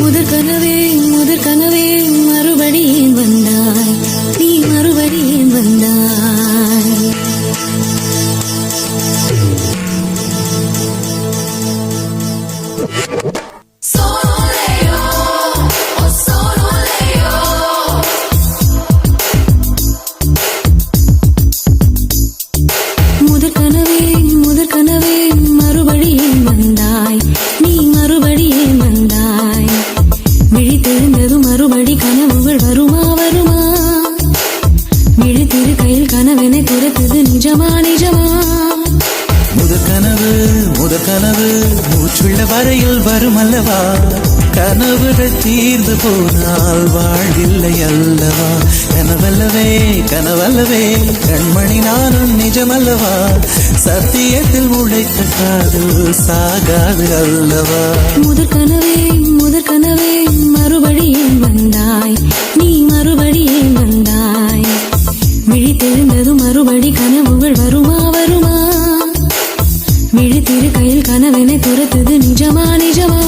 முதற்கனவே முதற்கனவே மறுபடியும் வந்தாய், நீ மறுபடியும் வந்தாய். முதற்கனவே முதற்கனவே மறுபடியும் வந்தாய், நீ மறுபடியும் வந்தாய். விழித்தெழுந்ததும் மறுபடி கனவுகள் வருமா வருமா? விழித்திரு கையில் கனவென துரத்துது நிஜமா நிஜமா? முதற்கனவு முதற்கனவு மூச்சுள்ள வரையில் வரும் அல்லவா? கனவுகள் தீர்ந்து போனால் வாழ்வில்லை அல்லவா? கனவல்லவே கனவல்லவே கண்மணி நானும் நிஜமல்லவா? சத்தியத்தில் உழைத்த காதல் சாகாது அல்லவா? முதற்கனவே முதற்கனவே மறுபடியும் வந்தாய், நீ மறுபடியும் வந்தாய். விழித்தெழுந்ததும் மறுபடி கனவுகள் வருமா வருமா? விழித்திரு கையில் கனவென துரத்துது நிஜமா நிஜமா?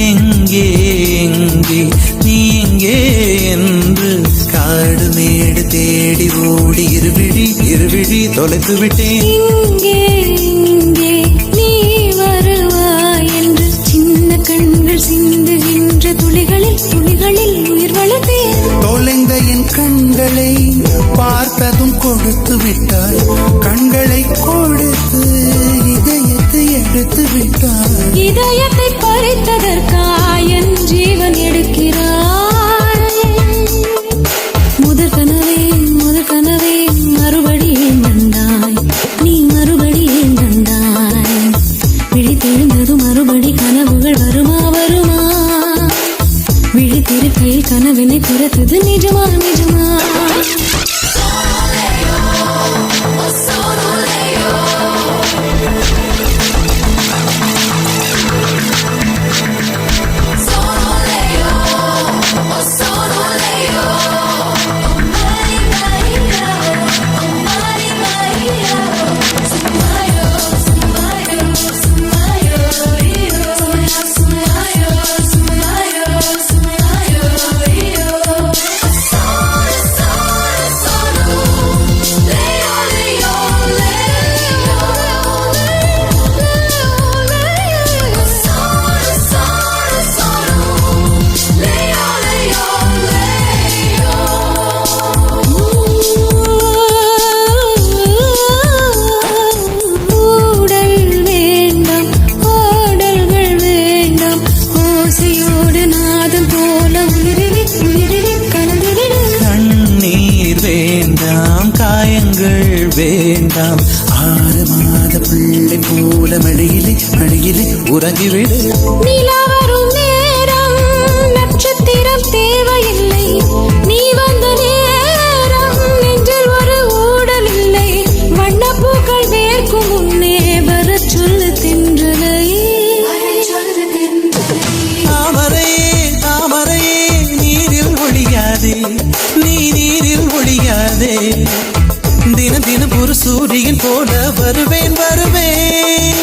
எங்கே எங்கே நீ எங்கே என்று காடு மேடு தேடி ஓடி இருவிழி தொலைத்து விட்டேன். இங்கே இங்கே நீ வருவாய் என்று சின்ன கண்கள் சிந்துகின்ற துளிகளில் துளிகளில் உயிர் வளர்த்தேன். தொலைந்த என் கண்களை பார்த்ததும் கொடுத்து விட்டாய், கண்களை கொடுத்து இதயத்தை எடுத்து விட்டாய். இதயத்தை பறித்ததற்காய் என் ஜீவன் எடுக்கிறாய். முதற்கனவே முதற்கனவே மறுபடியும் வந்தாய், நீ மறுபடியும் வந்தாய். விழித்தெழுந்ததும் மறுபடி கனவுகள் வருமா வருமா? விழித்திரு கையில் கனவினை துரத்துது நிஜமா நிஜமா? வேண்டாம் 6 மாத பிள்ளை போல மடியிலே உறங்கிவிடு. நிலா வரும் நேரம் நட்சத்திரம் தேவையில்லை, நீ வந்த நேரம் நெஞ்சில் ஒரு ஊடல் இல்லை. வண்ணப்பூக்கள் வேர்க்கும் முன்னே வர சொல்லு தென்றலை. தாமரையே தாமரையே நீரில் ஒழியாதே, நீ நீரில் ஒழியாதே. தினம் தினம் ஒரு சூரியன் போல வருவேன் வருவேன்,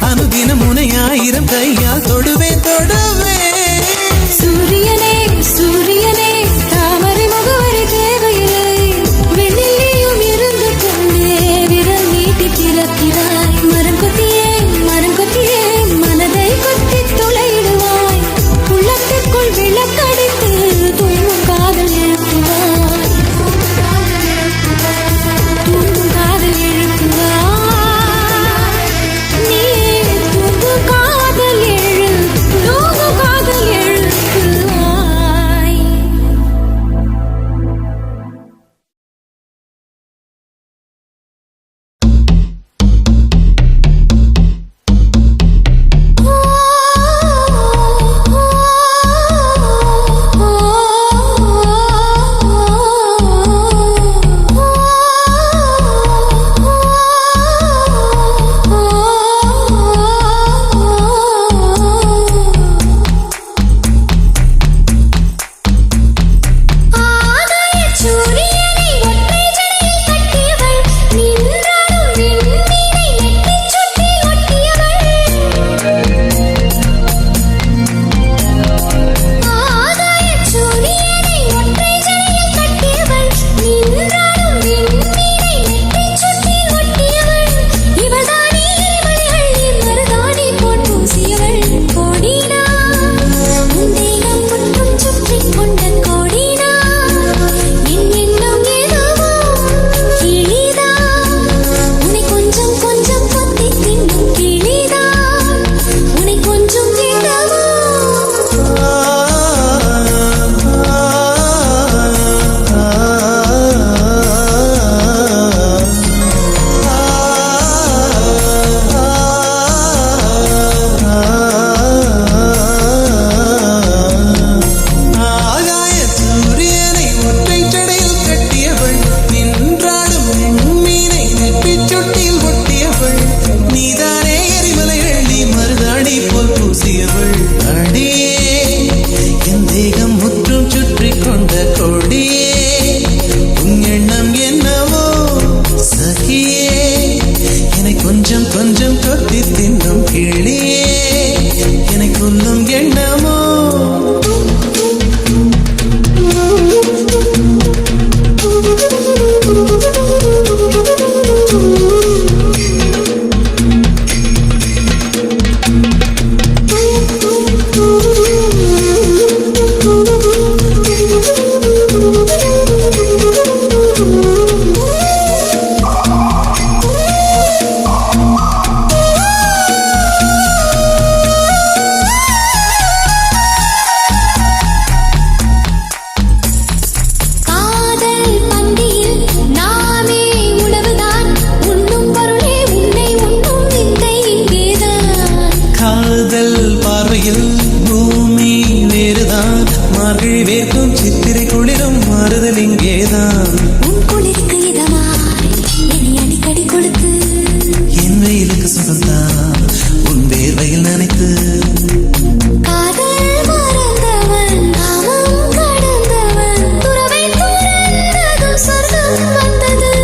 அனுதினம் உன்னை 1000 கையால் தொடுவேன் தொடுவேன். சூரியனே சூரியனே தாமரை முகவரி தேவையில்லை, வெண்ணிலையும் இருந்து கொண்டே விரல் நீட்டி திறக்கிறாய். மரம் கொத்தியே மனதை கொத்தி துளையிடுவாய், உள்ளத்திற்குள் விளக்கடித்து தூங்கும் காதல் எழுப்புவாய். நீ தூங்கும் காதல் எழு தூங்கும் முதல் பார்வையில் பூமி வேறுதான், மார்கழி வேர்க்கும் சித்திரை குளிரும் மாறுதல் இங்கேதான். உன் குளிருக்கு இதமாய் என்னை அடிக்கடி கொடுத்து என் வெயிலுக்கு சுகந்தான் உன் வேர்வையில் நினைத்து. காதல் மறந்தவன் நாமம் கடந்தவன் துறவை துறந்ததும் சொர்க்கம் வந்தது.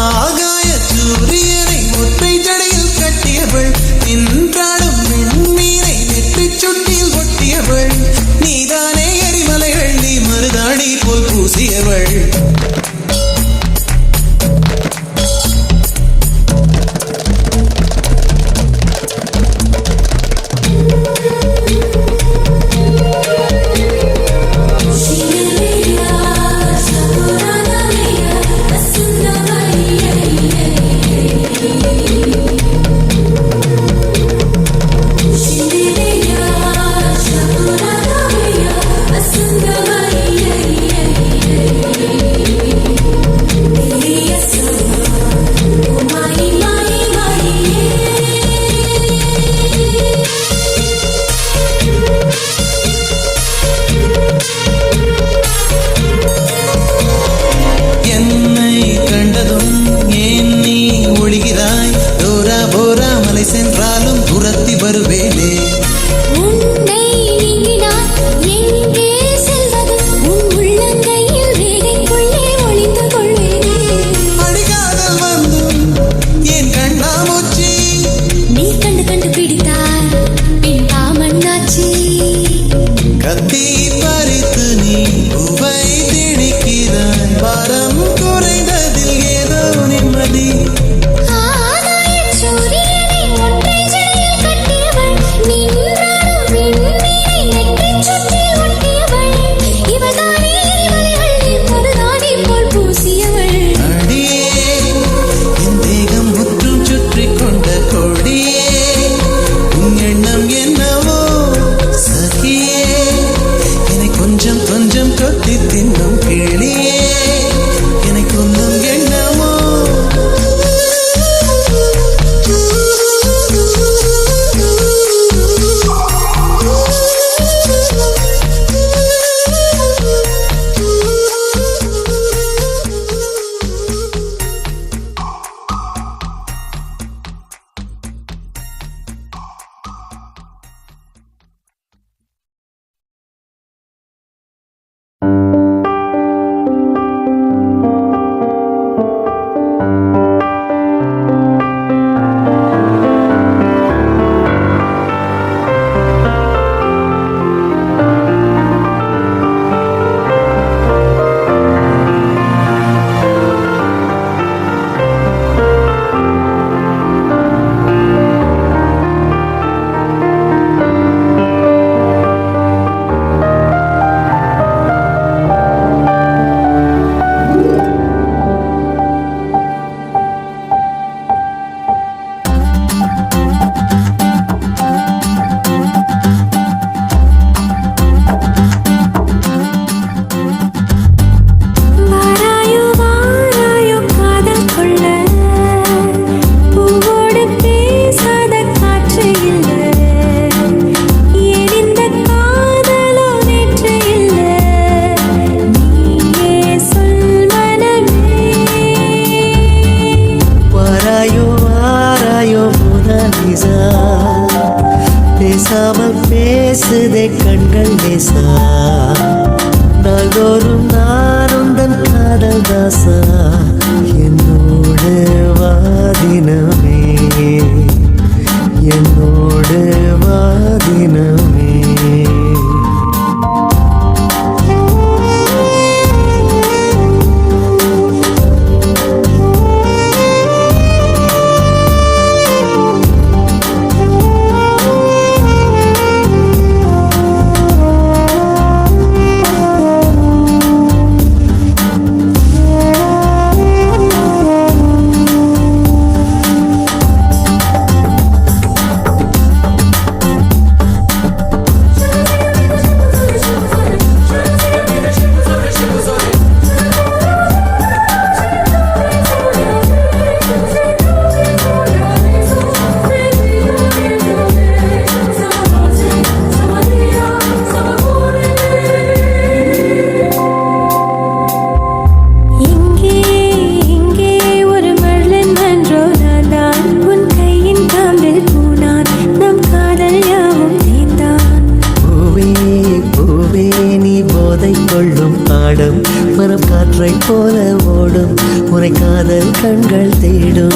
ஆகாய சூரியனை ஒற்றை ஜடையில் கட்டியவள், நின்றாடும் விண்மீனை நெற்றிச் சுட்டியில் ஒட்டியவள், நீதானே எரிமலைகள் நீ மருதாணி போல் பூசியவள். என்னை கண்டதும் ஏன் நீ ஒழிகிறாய்? டோரா போரா மலை சென்றாலும் துரத்தி வருவேனே. உன்னை நீங்கினான் எங்கே செல்வது? உன் உள்ளங்கையில் ரேகைக்குள்ளே ஒளிந்து கொள்வேனே. அடிகாதல் வந்தும் என் கண்ணாமூச்சி, நீ கண்டு கண்டு பிடித்தாய் பின் தாமண்ணாச்சி. கத்தி பறித்து நீ பூவை திணிக்கிறாய், பாரம் குறைந்ததில் ஏதோ நிம்மதி. ஆகாயச் சூரியனை ஒற்றை ஜடையில் கட்டியவள், நின்றாடும் விண்மீனை நெற்றிச் சுற்றில் ஒட்டியவள், இவள்தானே எரிமலைகளில் மருதாணி போல் பூசியவள். அடியே என் தேகம் முற்றும் சுற்றி கொண்ட கொடியே, உன் எண்ணம் என்னவோ சகியே, என்னை கொஞ்சம் கொஞ்சம் கொத்தி தின்னும் கிளியே, என்னை கொல்லும் எண்ணமோ. வாராயோ வாராயோ காதல் கொள்ள, பூவோடு பேசாத காற்று இல்லை, ஏன் இந்த காதலோ நேற்று இல்லை, நீயே சொல் மனமே. வாராயோ வாராயோ மோனாலிசா, பேசாமல் பேசுதே கண்கள் லேசா, நாள்தோறும் நான் உந்தன் காதல் தாசா, என்னோடு வாதினமே, என்னோடு வாதினமே. கண்கள் தேடும்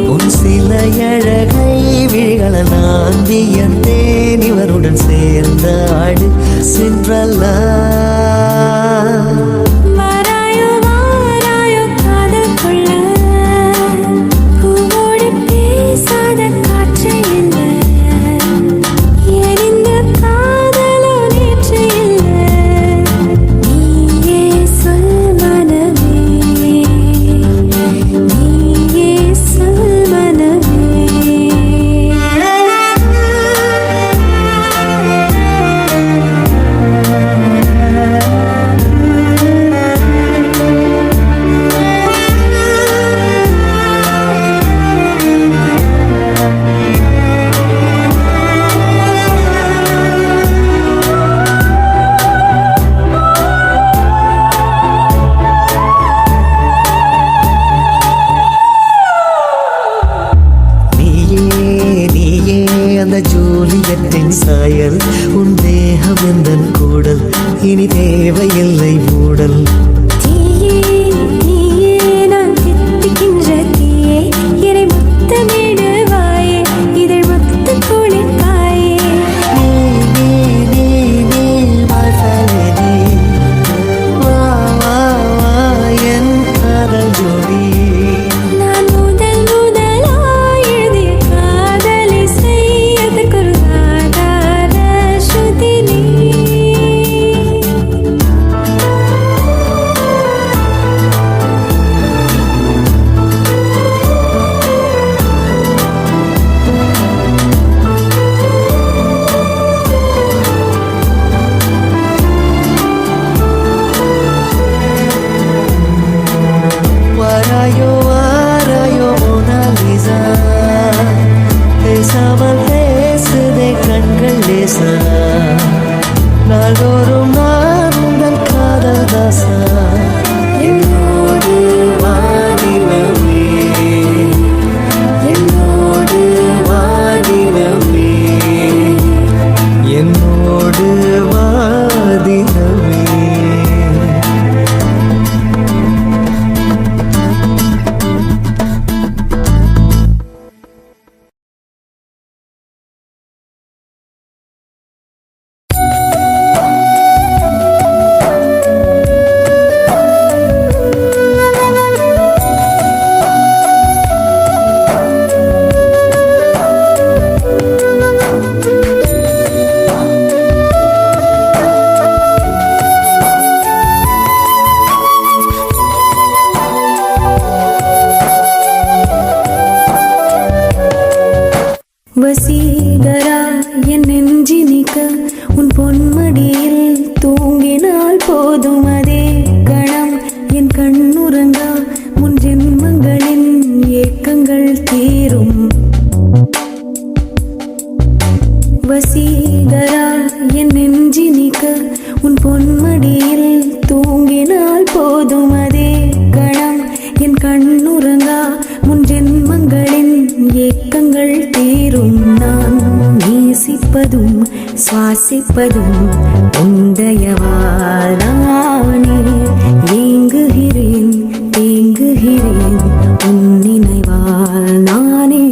உன் சில அழகை விழிகள நான் வியந்தேன் இவருடன் சேர்ந்த ஆடு சென்றல்லா ஜூலியத்தின் சாயல் உன் தேகம் எந்தன் கூடல் இனி தேவையில்லை மூடல் பேசாமல் பேசுதே கண்கள் லேசா நாள்தோறும் நான் உங்கள் காதல் தாசா என்னோடு வாடினமே என்னோடு வாடினமே என்னோடு வாடினமே வசீகரா என் நெஞ்சினிக்க உன் பொன்மடியில் தூங்கினால் போதும் அதே கணம் என் கண்ணுறங்கா முன் ஜென்மங்களின் ஏக்கங்கள் தீரும் வசீகரா என் நெஞ்சினிக்க உன் பொன்மடியில் தூங்கினால் போதும் அதே கணம் என் கண்ணுறங்கா முன் ஜென்மங்களின் ஏக்கங்கள் தீரும் நான் நேசிப்பதும் சுவாசிப்பதும் உந்தயவால் நானே ஏங்குகிறேன் தேங்குகிறேன் உன் நினைவால் நானே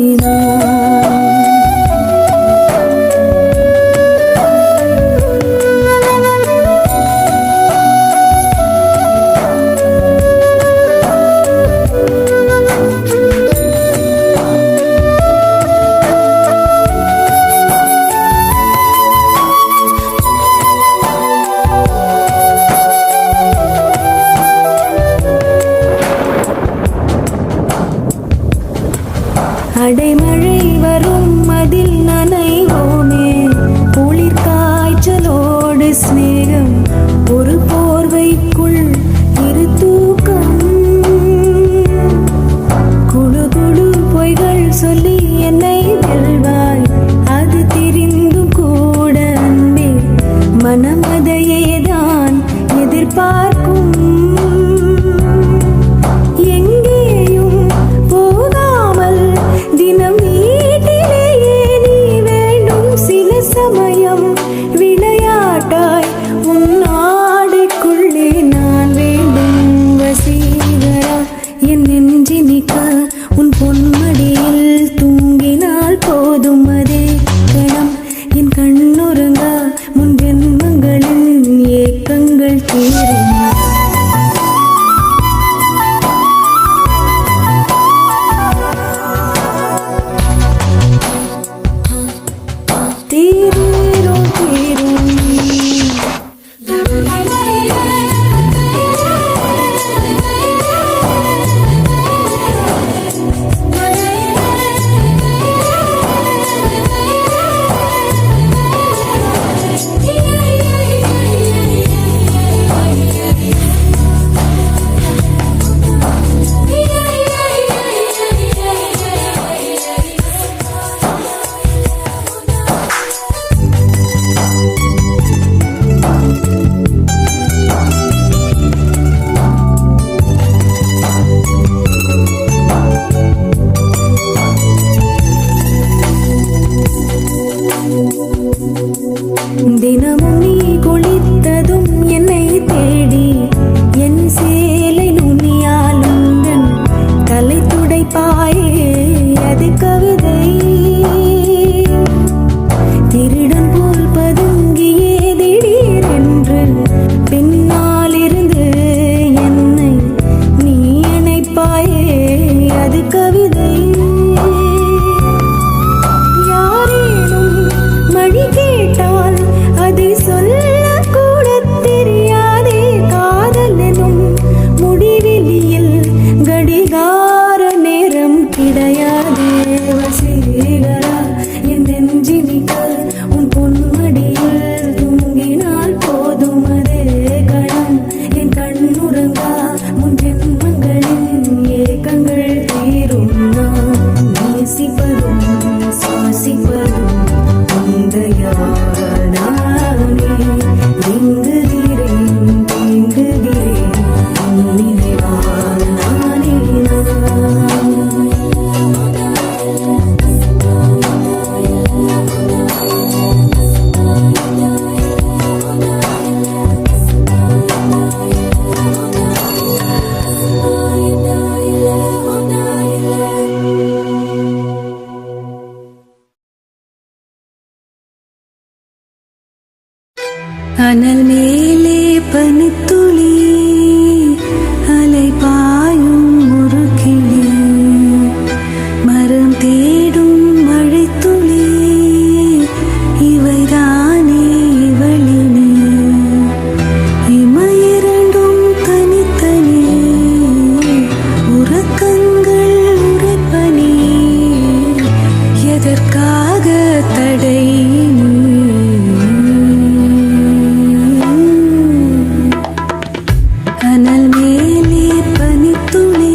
அனல் மேலே பனித்துளி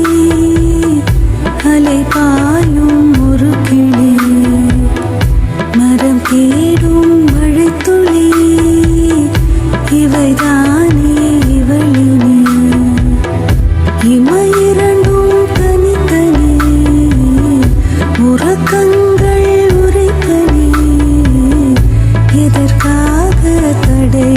அலை பாயும் ஒரு கிளி மரம் தேடும் மழைத்துளி இவைதானே இவளினி இமையிரண்டும் தனித்தனி உறக்கங்கள் உரைத்தனி எதற்காக தடை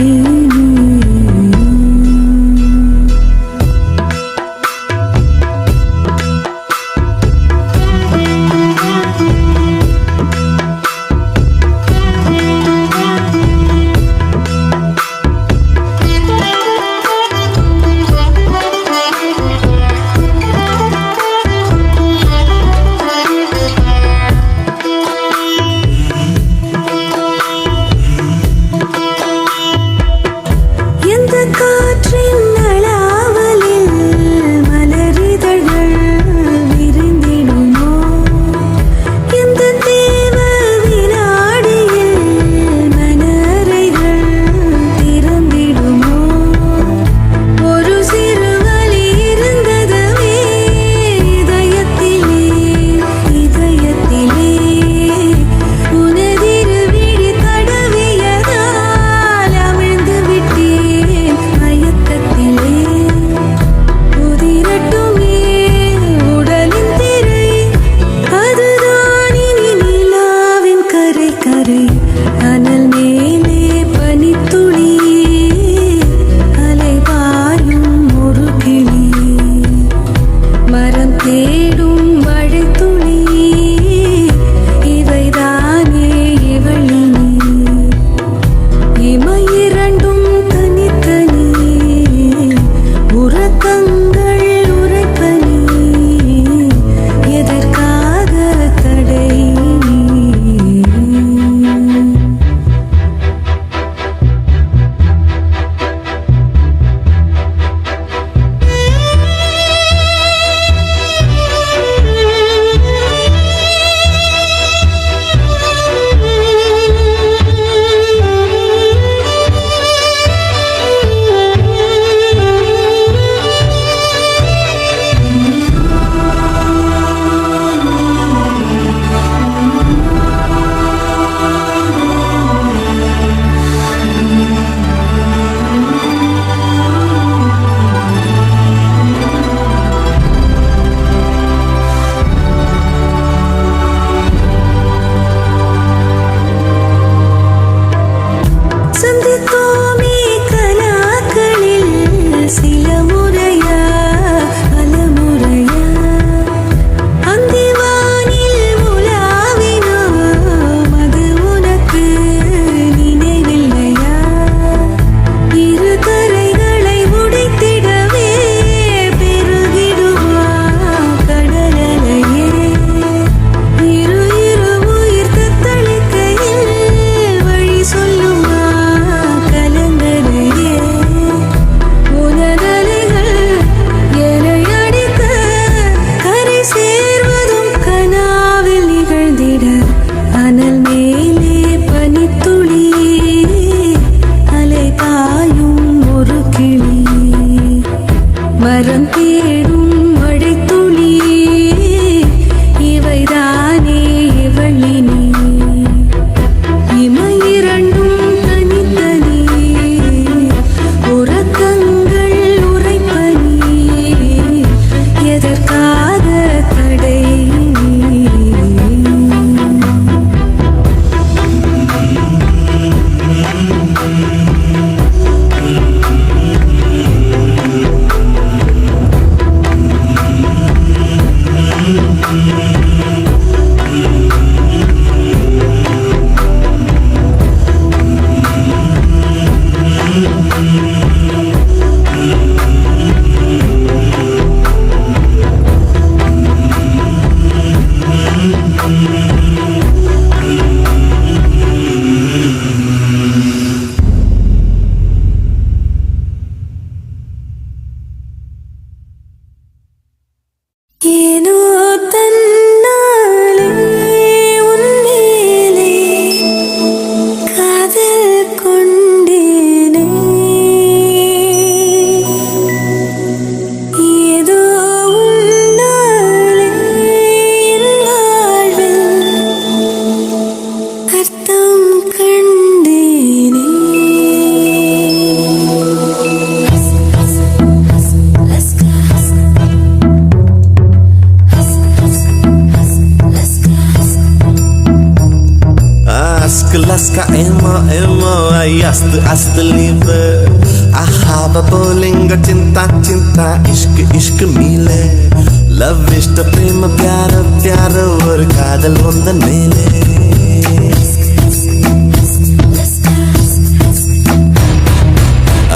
அனல் மேலே பனித்துளி அலை பாயும் ஒரு கிளி மரம் தேடும் மழைத்துளி இவைதானே இவளினி இமையிரண்டும் தனித்தனி உறக்கங்கள் உரைப்பனி எதற்காக தடை சந்தித்தோமே கலாக்களில் சில முறையா பல முறையா அந்திவானில் உலாவினோம் அது உனக்கு நினைவில்லையா இரு கரைகளை உடைத்திடவே பெருகிடுமா கடலலையே இரு இரு உயிர் தத்தளிக்கையில் வழி சொல்லுமா கலங்கரையே உனதலைகள் என்னை அடிக்க கரை சேர்வதும் கனாவில் நிகழ்ந்திட அனல் மேலே பனித்துளி அலை பாயும் ஒரு கிளி மரம் தேடும் மழைத்துளி இவைதானே இவளினி இமையிரண்டும் தனித்தனி உறக்கங்கள் உரைப்பனி எதற்காக தடை laska emo ay ast liebe ahaba bolinga cinta ishq mile love ishta prema pyara ஒரு காதல் வந்தன் மேலே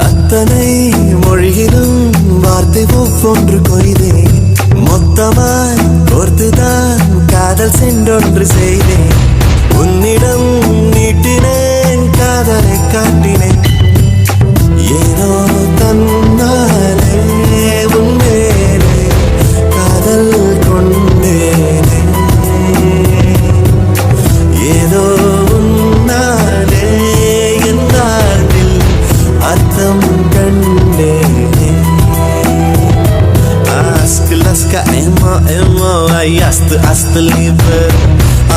அத்தனை மொழியிலும் வார்த்தை ஒவ்வொன்று கொய்தேன் மொத்தமாய் கோர்த்துதான் காதல் சென்றொன்று செய்தேன் உன்னிடம் நீட்டினேன் காதலை காட்டினேன் ஏனோ தன்னாலே உன்மேலே காதல் கொண்டேனே ஏதோ உன்னாலே என் நாளில் அர்த்தம் கண்டேனே laska emo ay ast liebe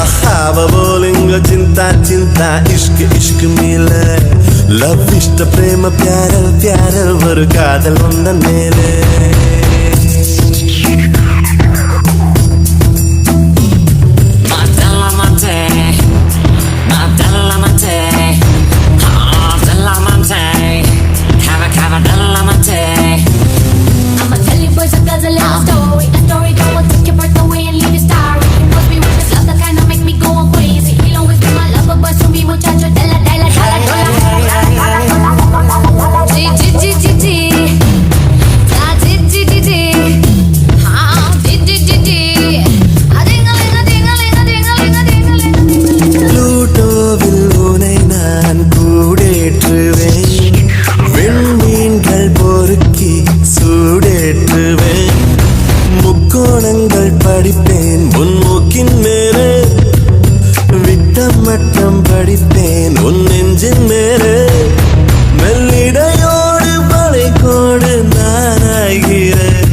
ahaba bolinga cinta ishq mile love ishta prema pyara ஒரு காதல் வந்தன் மேலே முக்கோணங்கள் படிப்பேன் முன்மூக்கின் மேலே விட்டமட்டம் படிப்பேன் உன் நெஞ்சின் மேலே மெல்லிடையோடு மலைக்கோடு நானாகிறேன்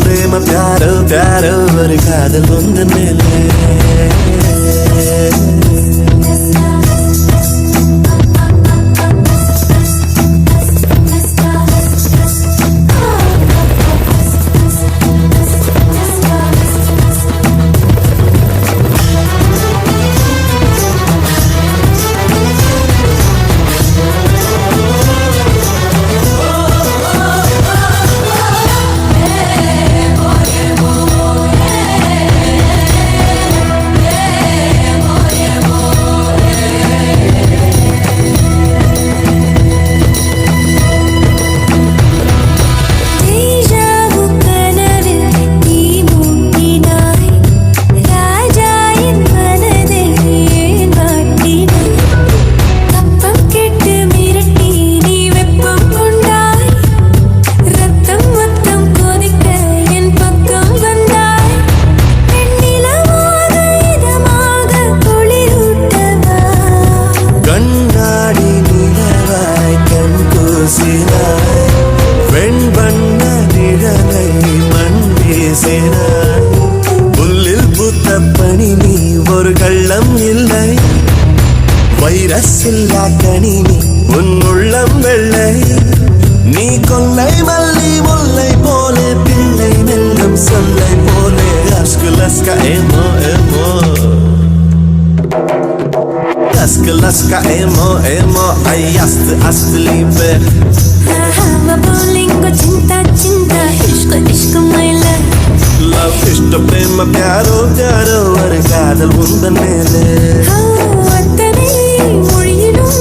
prema pyara ஒரு காதல் வந்தன் மேலே வெண்பண்ண நிழலை மண் வீசினாய் புல்லில் பூத்த பனி நீ ஒரு கள்ளம் இல்லை வைரஸ் இல்லா கனி நீ உன் உள்ளம் வெள்ளை நீ கொல்லை மல்லி முல்லை போலே பிள்ளை மெல்லும் சொல்லை போலே laska emo laska emo ay ast liebe ahaba bolinga cinta ishq mile love ishta prema pyaro ஒரு காதல் வந்தன் மேலே அத்தனை மொழியிலும்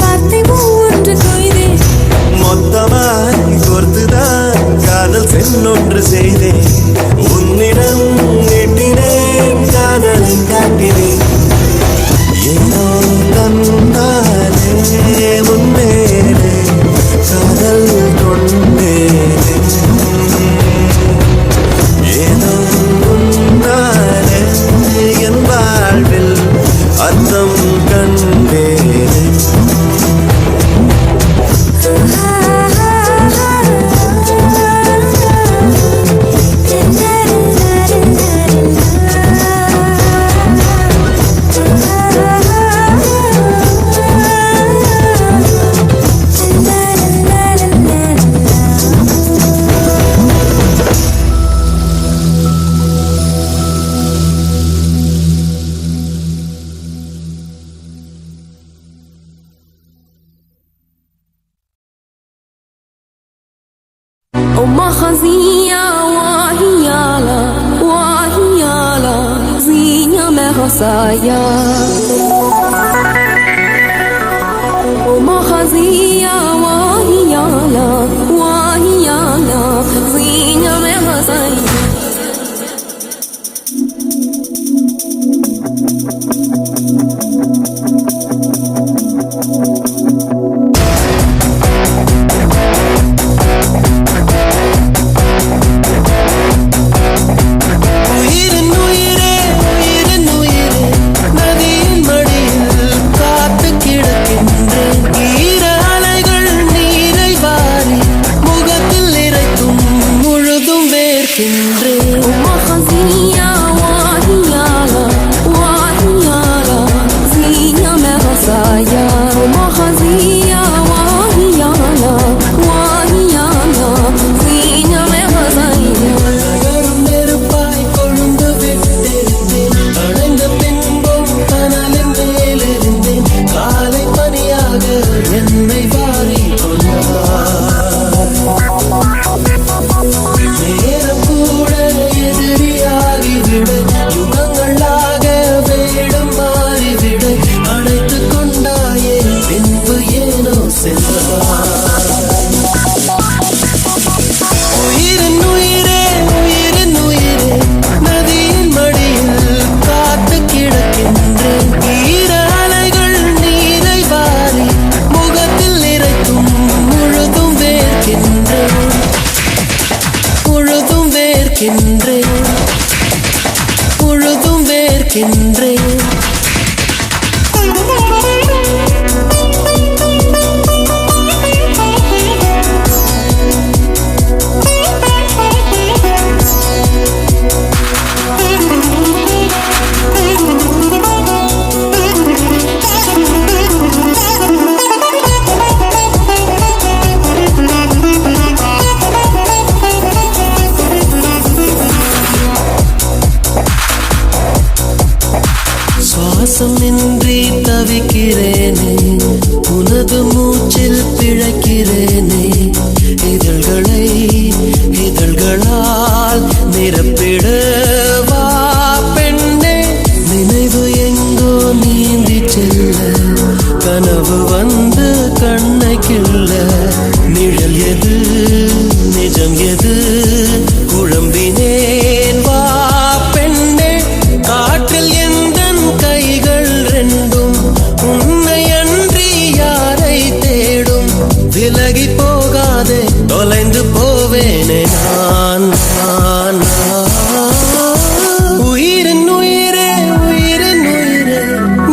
வார்த்தை ஒன்று கொய்தேன் மொத்தமாய் கோர்த்துதான் காதல் சென்றொன்று செய்தேன் உன்னிடம் நீட்டினேன் காதலை காட்டினேன் ஏனோ தன்னாலே உன்மேலே காதல் கொண்டேன் அர்த்தம் கண்டேனே. أم خزية وهيالا وهيالا زينة مغصايا أم خزية وهيالا وهيالا زينة مغصايا முழுதும் வேர்க்கின்றேன். சுவாசமின்றி தவிக்கிறேனே, உனது மூச்சில் பிழைக்கிறேனே. இதழ்களை இதழ்களால் நிரப்பிடவா பெண்ணே. நினைவு எங்கோ நீந்தி செல்ல, கனவு வந்து கண்ணை கிள்ள. நிழல் எது நிஜம் எது குழம்பினேன் வா பெண்ணே. காற்றில் எந்தன் கைகள் ரெண்டும் உன்னை அன்றி யாரை தேடும். விலகி போகாதே தொலைந்து போவேனே நான். உயிரின் உயிரே உயிரின் உயிரே,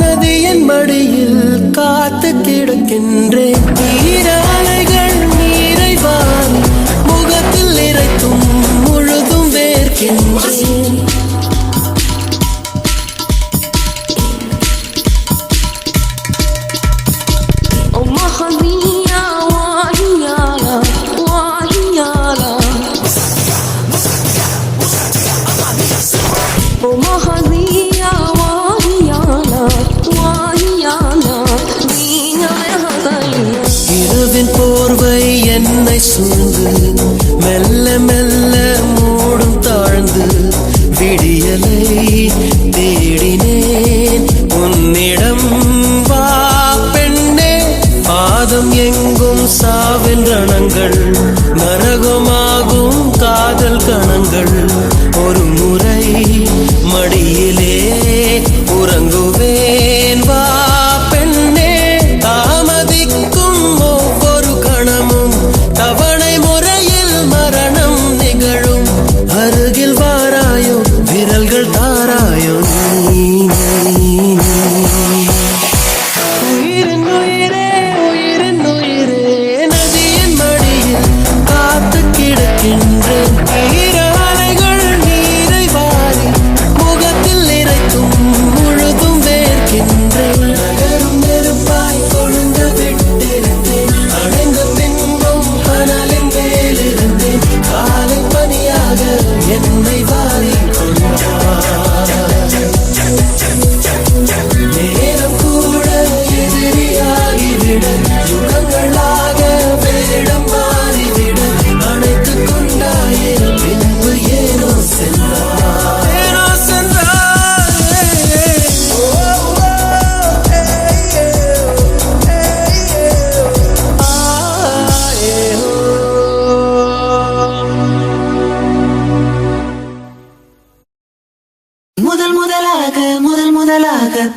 நதியின் மடியில் காத்து கிடக்கின்றேன். ஈர அலைகள் நீரை வாரி முகத்தில் இறைக்கும், முழுதும் வேர்க்கின்றேன். இரவின் போர்வை என்னை சூழ்ந்து மெல்ல மெல்ல மூடும் தாழ்ந்து. விடியலை தேடினேன் உன்னிடம் வா பெண்ணே. பாதம் எங்கும் சாவின் ரணங்கள், நரகமாகும் காதல் கணங்கள். ஒரு முறை மடியிலே உறங்குவேன் வா பெண்ணே. தாமதிக்கும் ஒவ்வொரு கணமும் தவணை முறையில் மரணம் நிகழும். அருகில் வாராயோ விரல்கள் தாராயோ நீ.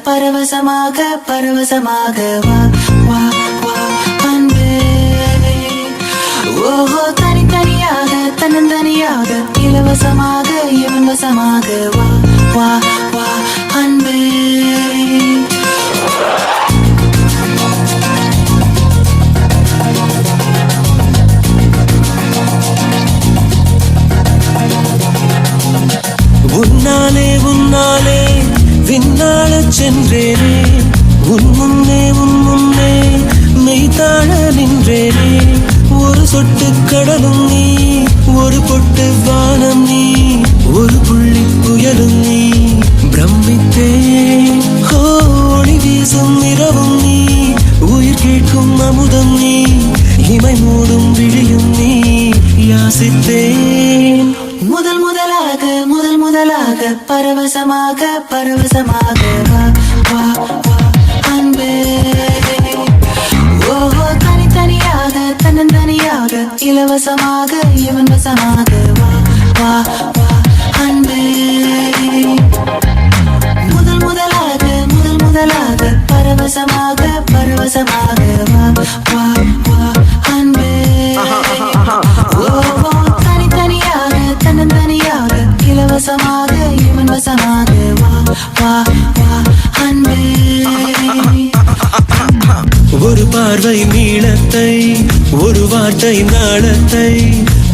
பரவசமாக பரவசமாக வா வா வா அன்பே. ஓஹோ தனித்தனியாக தன்னந்தனியாக இலவசமாக இவன் வசமாக வா வா வா அன்பே. உன்னாலே உன்னாலே விண்ணாளச் சென்றேனே, உன் முன்னே மெய்தாழ நின்றேனே. ஒரு சொட்டு கடலும் நீ, ஒரு பொட்டு வானம் நீ, ஒரு புள்ளி புயலும் நீ. பிரமித்தேன் ஒளி வீசும் இரவும் நீ, உயிர் கேட்கும் அமுதம் நீ, இமை மூடும் விழியும் நீ. யாசித்தேன் முதல் முதலாக பரவசமாக பரவசமாக வா வா வா அன்பே. ஓஹோ தனித்தனியாக தன்னந்தனியாக இலவசமாக இவன் வசமாக வா வா வா அன்பே. முதல் முதலாக பரவசமாக பரவசமாக வா வா வா அன்பே. ஓஹோ தனித்தனியாக தன்னந்தனியாக இலவசமாக இவன் வசமாக வா வா வா அன்பே. ஒரு பார்வை நீளத்தை, ஒரு வார்த்தை நாளத்தை,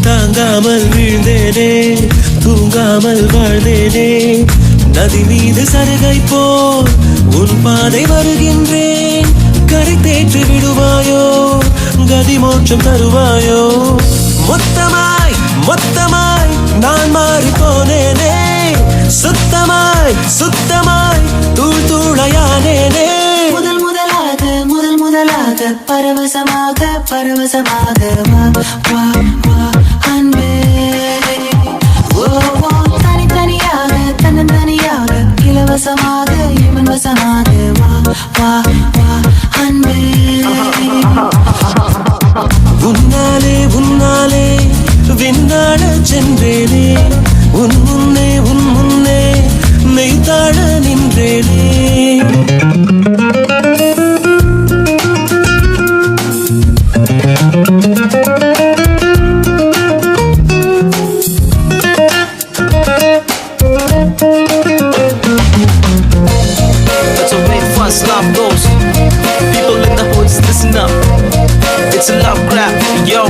தாங்காமல் வீழ்ந்தேனே, தூங்காமல் வாழ்ந்தேனே. நதி மீது சருகை போல் உன் பாதை வருகின்றேன். கரை தேற்றி விடுவாயோ, கதி மோட்சம் தருவாயோ. மொத்தமாய் மொத்தமாய் நான் மாறி போனேனே, சுத்தமாய் தூள் தூளையானேனே. முதல் முதலாக பரவசமாக பரவசமாக வா வா வா அன்பே. ஓ தனித்தனியாக தன்னந்தனியாக இலவசமாக இவன் வசமாக வா வா வா அன்பே. உன்னாலே விண்ணாளச் சென்றேனே, உன் முன்னே மெய்தாழ நின்றேனே. That's the way fast love goes. People in the hoods, listen up. It's a love grab, yo.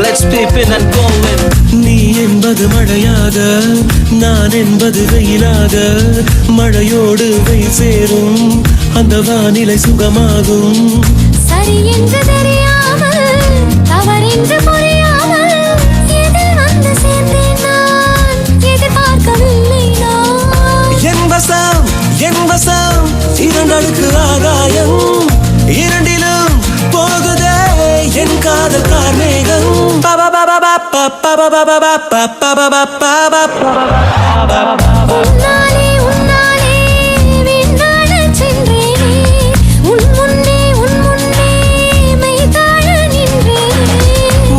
Let's peep in and go in. நீ என்பது மழையாக, நான் என்பது வெயிலாக. மழையோடு வெயில் சேரும், அந்த வானிலை சுகமாகும். சரி என்று தெரியாமல் தவறென்று புரியாமல் எதில் வந்து சேர்ந்தேன் நான், எதிர்பார்க்கவில்லை நான். என் வசம் இரண்டடுக்கு ஆகாயம், இரண்டிலும் போகுதே என் காதல் கார்மேகம். உன்னாலே விண்ணாளச் சென்றேனே, உன் முன்னே மெய்தாழ நின்றேனே.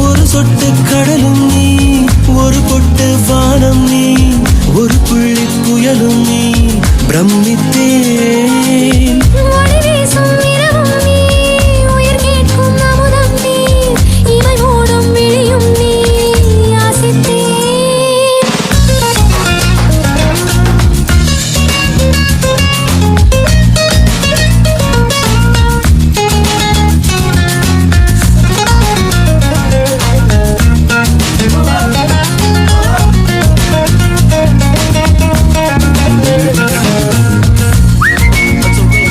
ஒரு சொட்டு கடலும் நீ, ஒரு பொட்டு வானம் நீ, ஒரு புள்ளி புயலும் நீ. பிரமித்தேன் ஒளி வீசும் இரவும் நீ, உயிர் கேட்கும் அமுதம் நீ, இமை மூடும் விழியும் நீ. யாசித்தேன் That's the way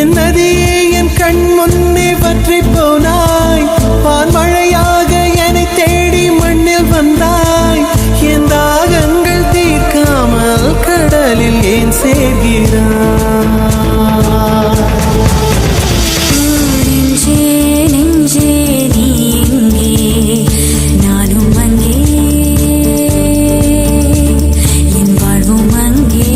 என் நதியே என் கண் முன்னே பற்றி போனாய் வான்மழையாக என்னை தேடி மண்ணில் வந்தாய் என் தாகங்கள் தீர்க்காமல் கடலில் ஏன் சேர்கிறாய் நெஞ்சே நெஞ்சே நீ எங்கே நானும் அங்கே என் வாழ்வும் அங்கே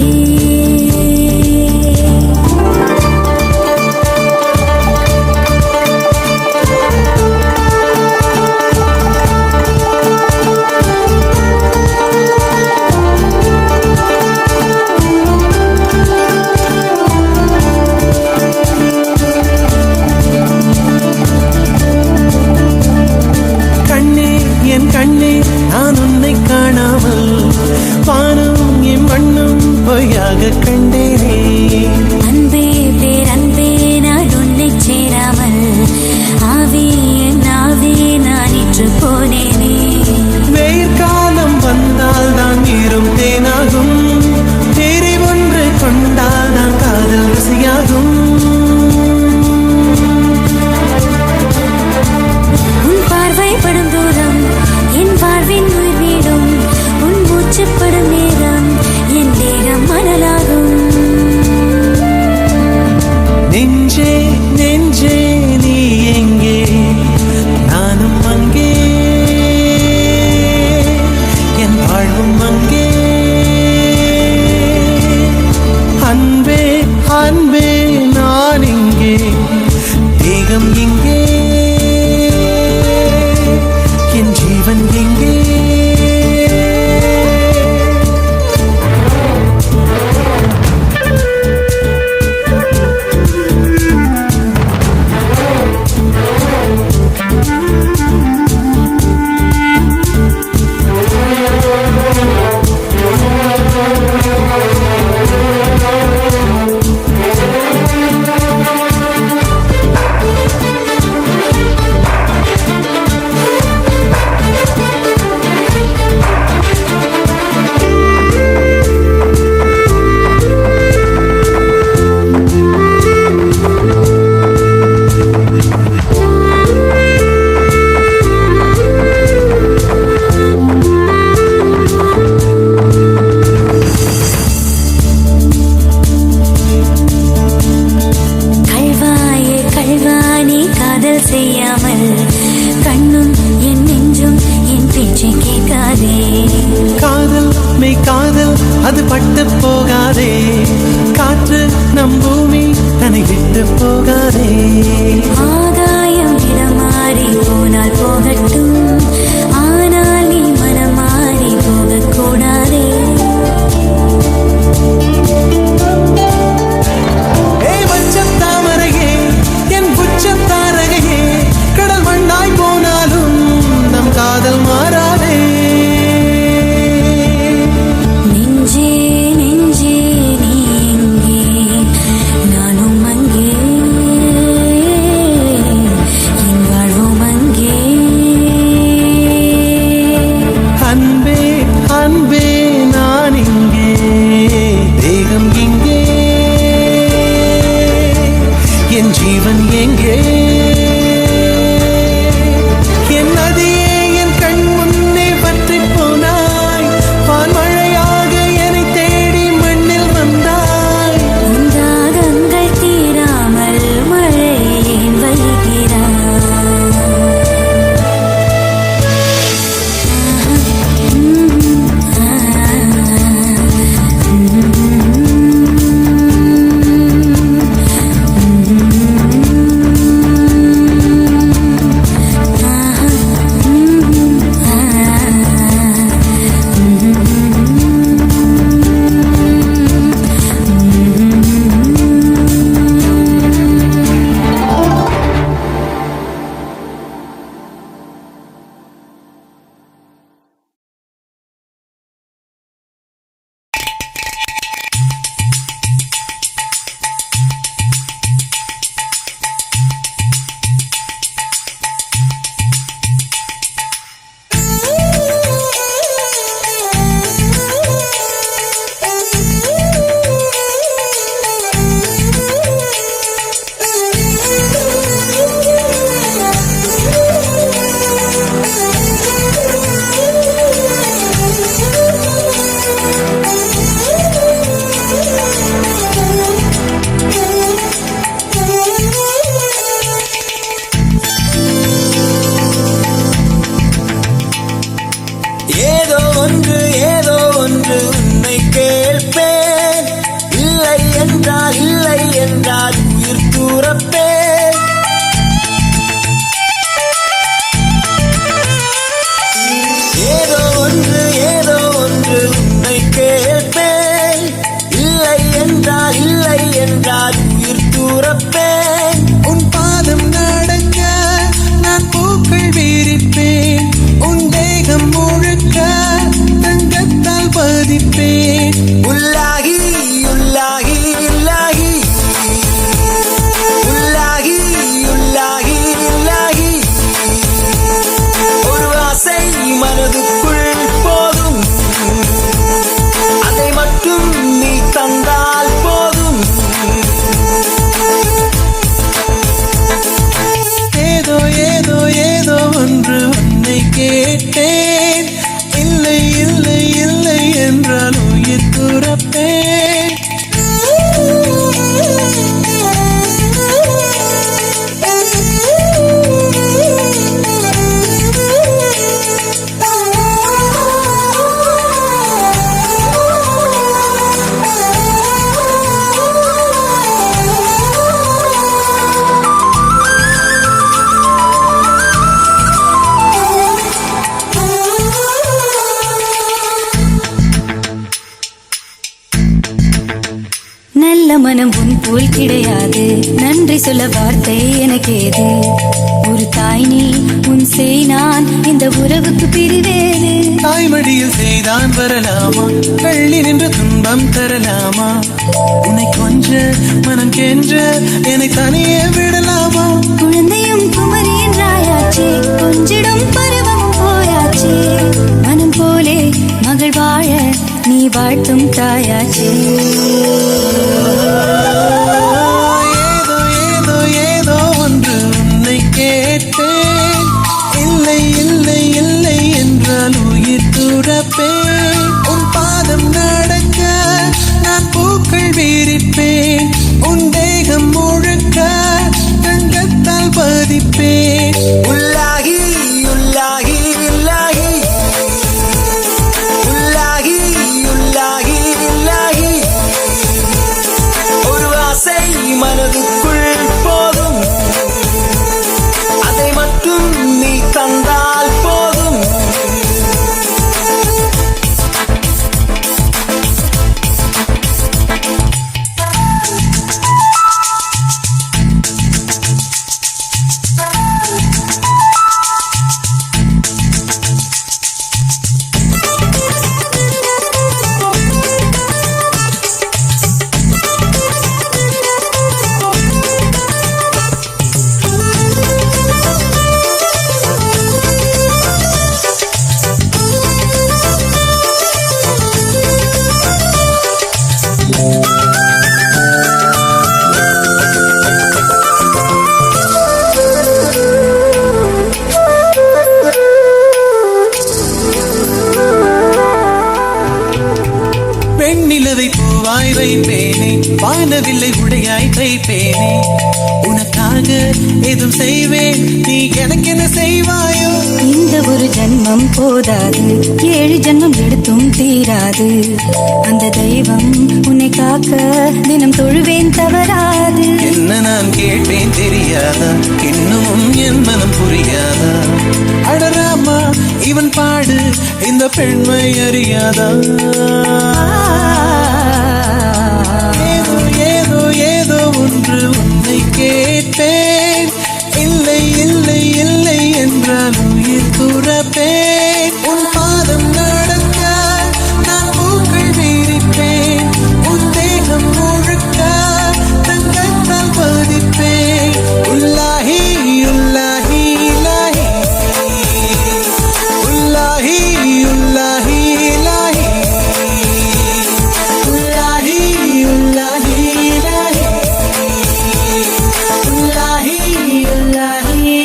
கண்ணே என் கண்ணே நான் உன்னை காணாமல் வானும் என் மண்ணும் பொய்யாக கண்டேனே அன்பே பேரன்பே நான் உன்னை சேராமல் ஆவி என் ஆவி நான் இன்று போனேனே வெயிற்காலம் வந்தால் தான் நீரும் தேனாகும் தேரி ஒன்று கொண்டால் தான் காதல் ருசியாகும் உன் பார்வை படும் தூரம் என் வாழ்வின் உயிர் வீடும் உன் மூச்சுப்படும் நேரம் என் தேகம் மணலாகும் நெஞ்சே நெஞ்சே நீ எங்கே நானும் அங்கே என் வாழ்வும் அங்கே அன்பே அன்பே நான் இங்கே தேகம் இங்கே என் ஜீவன் எங்கே கல்வாயே கல்வானே காதல் செய்யாமல் கண்ணும் என் நெஞ்சும் என் பேச்சை கேட்காதே காதல் மெய் காதல் அது பட்டு போகாதே காற்று நம் பூமி தன்னை விட்டு போகாதே ஆகாயம் இடம் மாறி போனால் போகட்டும் ஆனால் நீ மனம் மாறி போகக்கூடாதே தாமரையே என் புச்சம் தாரகையே கடல் மண்ணாய் போனாலும் நம் காதல் மாறாதே நெஞ்சே நெஞ்சே நீ எங்கே நானும் அங்கே என் வாழ்வும் அங்கே அன்பே அன்பே நான் இங்கே தேகம் இங்கே என் ஜீவன் எங்கே என் நதியே என் கண் முன்னே பற்றி போனாய் வான்மழையாக என்னை தேடி மண்ணில் வந்தாய் உன் தாகங்கள் தீராமல் மழையை ஏன் வைக்கிறாய் துறப்பேன். ஏதோ ஒன்று உன்னை கேட்பேன். இல்லை என்றால் உயிர் துறப்பேன். உன் பாதம் நடக்க நான் பூக்கள் விரிப்பேன். உன் தேகம் முழுக்க தங்கத்தால் பதிப்பேன். உள்ளாகி உள்ளாகி உள்ளாகி உள்ளாகி உள்ளாகி உள்ளாகி ஒரு ஆசை மனதுக்குள் போதும். அதை மட்டும் நீ தந்தால் போதும். ஏதோ ஏதோ ஏதோ ஒன்று உன்னை கேட்டேன். இல்லை இல்லை இல்லை என்றால் உயிர் துறப்பேன். நல்ல மனம் உன் போல் கிடையாது, நன்றி சொல்ல வார்த்தை எனக்கேது. ஒரு தாய் நீ, உன் செய் நான், இந்த உறவுக்கு பிரிவேது. தாய்மடியில் செய்தான் வரலாமா, கள்ளி நின்று துன்பம் தரலாமா? உன்னை கொஞ்ச மனம் கென்ற என்னை தனியே விடலாமா? குழந்தையும் குமரி என்றாயாச்சே, கொஞ்சிடும் பருவமும் போயாச்சே. மனம் போலே மகள் வாழ நீ வாழ்த்தும் தாயாச்சே. ஏதோ ஏதோ ஏதோ ஒன்று உன்னை கேட்டேன். இல்லை இல்லை இல்லை என்றால் உயிர் துறப்பேன். உன் பாதம் நடக்க நான் பூக்கள் விரிப்பேன். உன் தேகம் முழுக்க தங்கத்தால் பதிப்பேன். உள்ளாகி உள்ளாகி உள்ளாகி உள்ளாகி உள்ளாகி உள்ளாகி ஒரு ஆசை மனதுக்குள் போதும். அதை மட்டும் நீ தந்தால் போதும். வெண்ணிலவை பூவாய் வைப்பேனே, வானவில்லை உடையாய் தைப்பேனே. உனக்காக எதுவும் செய்வேன், நீ எனக்கு என்ன செய்வாயோ? இந்த ஒரு ஜன்மம் போதாது, 7 ஜன்மம் எடுத்தும் தீராது. அந்த தெய்வம் உன்னை காக்க தினம் தொழுவேன் தவறாது. என்ன நான் கேட்பேன் தெரியாதா, இன்னும் என் மனம் புரியாதா? அடராமா இவன் பாடு இந்த பெண்மை அறியாதா? ஏதோ ஏதோ ஏதோ ஒன்று உன்னை கேட்பேன். இல்லை இல்லை இல்லை என்றால் உயிர் துறப்பேன். உன் பாதம் நடக்க நான் பூக்கள் விரிப்பேன். உன் தேகம் முழுக்க தங்கத்தால் பதிப்பேன். உள்ளாகி உள்ளாகி இலாஹி உள்ளாஹி உள்ளாஹி இலாஹி உள்ளாஹி உள்ளாஹி இலாஹி உள்ளாஹி உள்ளாஹி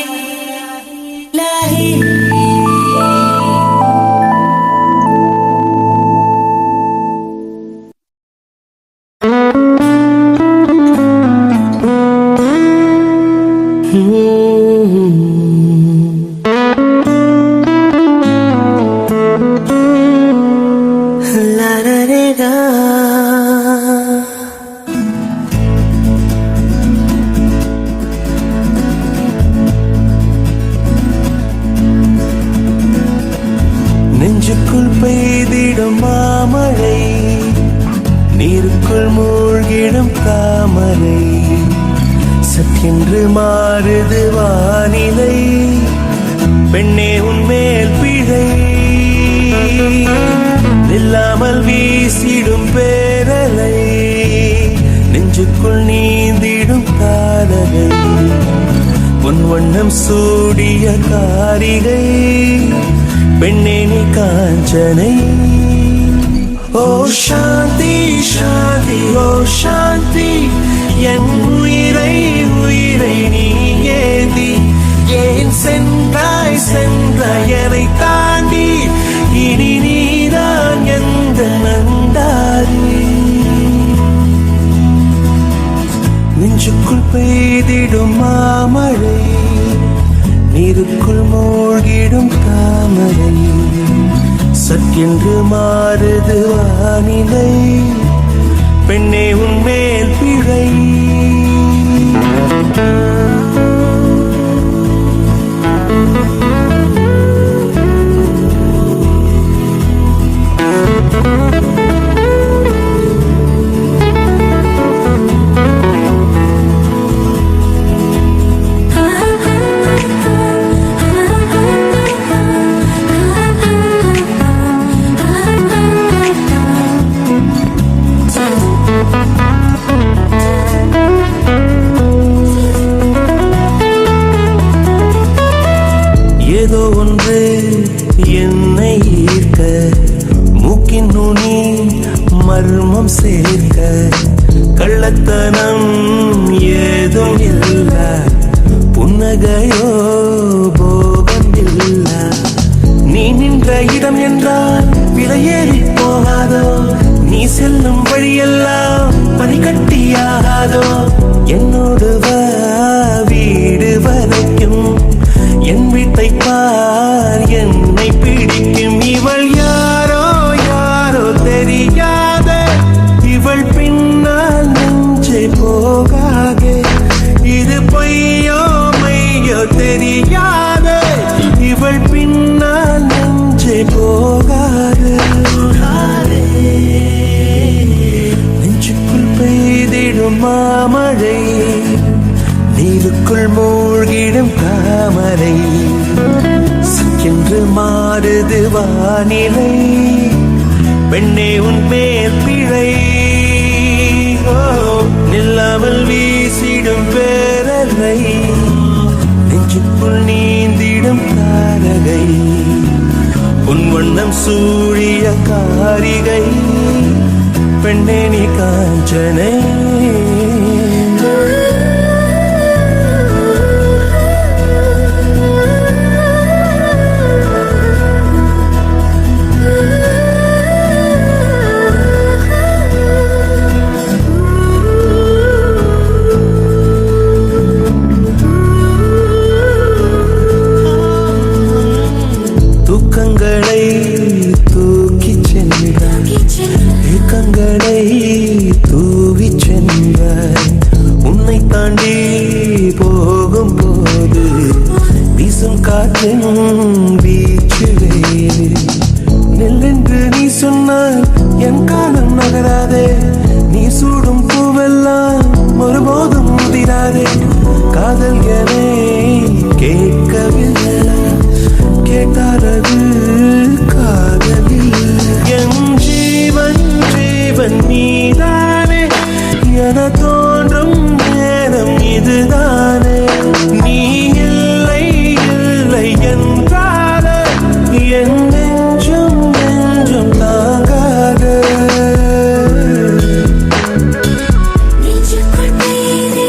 இலாஹி. சற்றென்று மாறுது வானிலை, பெண்ணே உன்மேல் பிழை, நில்லாமல் வீசிடும் பேரலை, நெஞ்சுக்குள் நீந்திடும் காதலை, உன் வண்ணம் சூடிய காரிகை, பெண்ணே நீ காஞ்சனை. ஓ சாந்தி சாந்தி ஓ சாந்தி, என் உயிரை உயிரை நீ ஏந்தி ஏன் சென்றாய் சென்றாய் என்னை தாண்டி, இனி நீதான் எந்த நந்தாரி. நெஞ்சுக்குள் பெய்திடும் மாமழை, நீருக்குள் மூழ்கிடும் தாமரை, சற்றென்று மாறுது வானிலை, பெண்ணே உன்மேல் பிழை. ஏதோ ஒன்று என்னை ஈர்க்க, மூக்கின் நுனி மர்மம் சேர்க்க, கள்ளத்தனம் ஏதும் இல்ல, புன்னகையோ போகம் இல்ல, நீ நின்ற இடம் என்றால் விலையேறி போகாதோ, நீ செல்லும் வழியெல்லாம் பனிக்கட்டியாகாதோ, என்னோடு வா வீடு வரைக்கும், என் வீட்டை பார் என்னை பிடிக்கும். இவள் யாரோ யாரோ தெரியாத, இவள் பின்னால் நெஞ்சை போகாத, இது பொய்யோ மையோ தெரியாத, இவள் பின்னால் நெஞ்சை போகாத. நெஞ்சுக்குள் பெய்திடும் மாமழை, நீருக்குள் மூழ்கிடும் தாமரை, சற்றென்று மாறுது வானிலை, பெண்ணே உன்மேல் பிழை. நில்லாமல் வீசிடும் பேரலை, நெஞ்சுக்குள் நீந்திடும் தாரகை, உன் வண்ணம் சூழிய காரிகை, பெண்ணே நீ காஞ்சனை. தூக்கங்களை தூக்கிச் சென்றாய், ஏக்கங்களை தூவிச் சென்றாய், உன்னை தாண்டி போகும் போது வீசும் காற்றின் வீச்சு வேறு, நெல்லென்று நீ சொன்னால் என் காலம் நகராதே, நீ சூடும் பூவெல்லாம் ஒருபோதும் முதிராதே, காதல் என கேட்கவில்லை, கேட்டாரது காதலில், என் ஜீவன் ஜீவன் நீதானே, என தோன்றும் நேரம் இதுதானே, நீ இல்லை இல்லை என்றால என் நெஞ்சம் நெஞ்சம் தாங்காத. நெஞ்சுக்குள் பெய்திடும்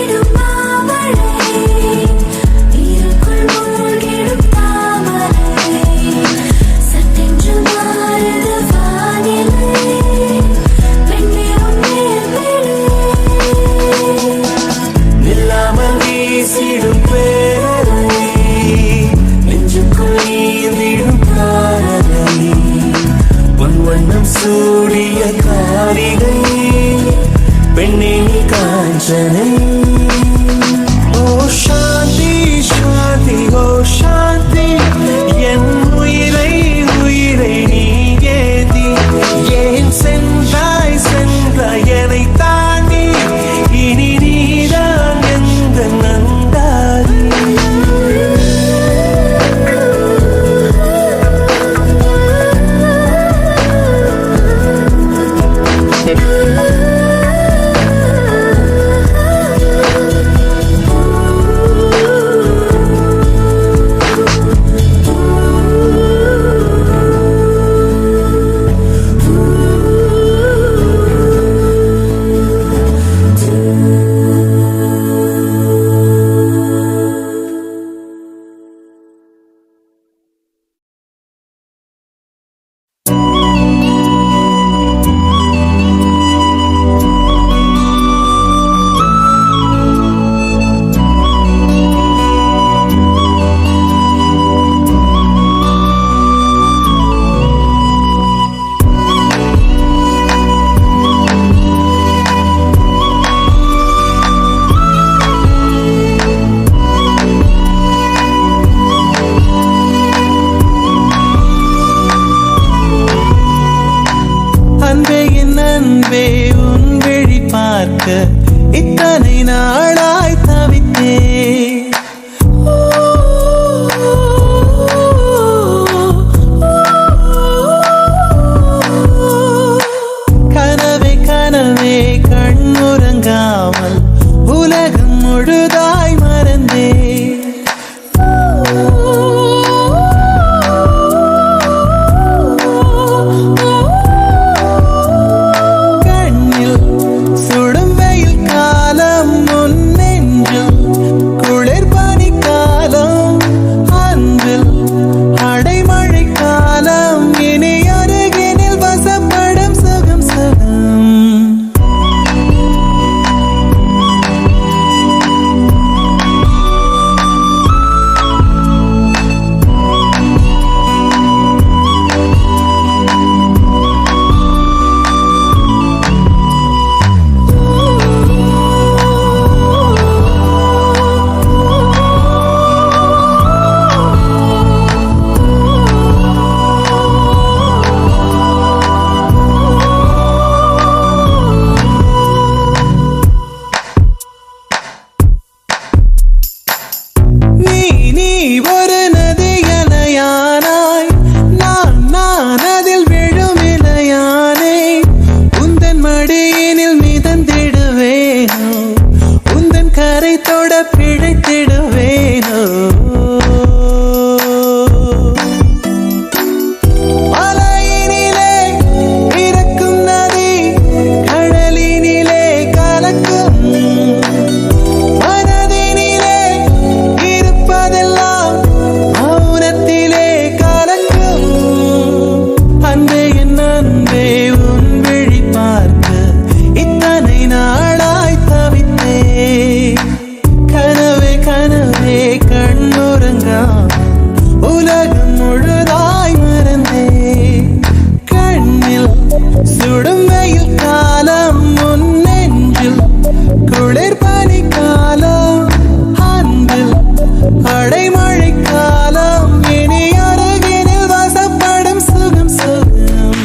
தொட பிழைத்திடுவேனோ மலையினிலே பிறக்கும் நதி கடலினிலே கலக்கும் மனதினிலே இருப்பதெல்லாம் மௌனத்திலே கலக்கும் அன்பே என் அன்பே உன் விழி பார்க்க இத்தனை நாளாய் தவித்தே கனவே கனவே கண்ணுறங்கா உலகம் முழுதாய் மறந்தே கண்ணில் சுடும் வெயில் காலம் முன் நெஞ்சில் குளிர் பனி காலம் அன்பில் அடைமழை காலம் இனி அருகினில் வசப்படும் சுகம் சுகம்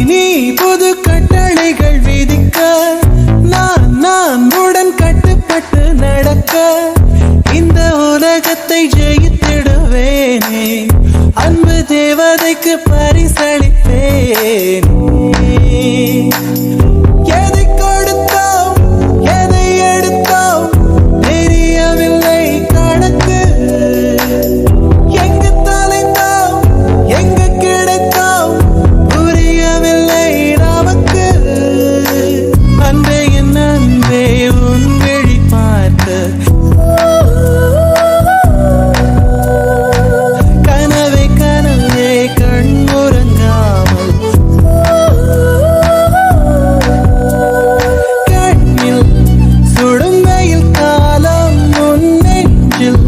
நீ புது கட்டளைகள் விதிக்க நான் உடன் கட்டுப்பட்டு நடக்க இந்த உலகத்தை ஜெயித்திடுவேனே அன்பு தேவதைக்கு பரிசளிப்பேனே எதை கொடுத்தோம் எதை எடுத்தோம் தெரியவில்லை கணக்கு எங்கு தொலைந்தோம் எங்கு கிடைத்தோம் புரியவில்லை நமக்கு அன்பே என் அன்பே உன் விழி பார்த்த கனவே கனவே கண்ணுறங்காமல் கண்ணில் சுடும் வெயில் காலம் முன் நெஞ்சில்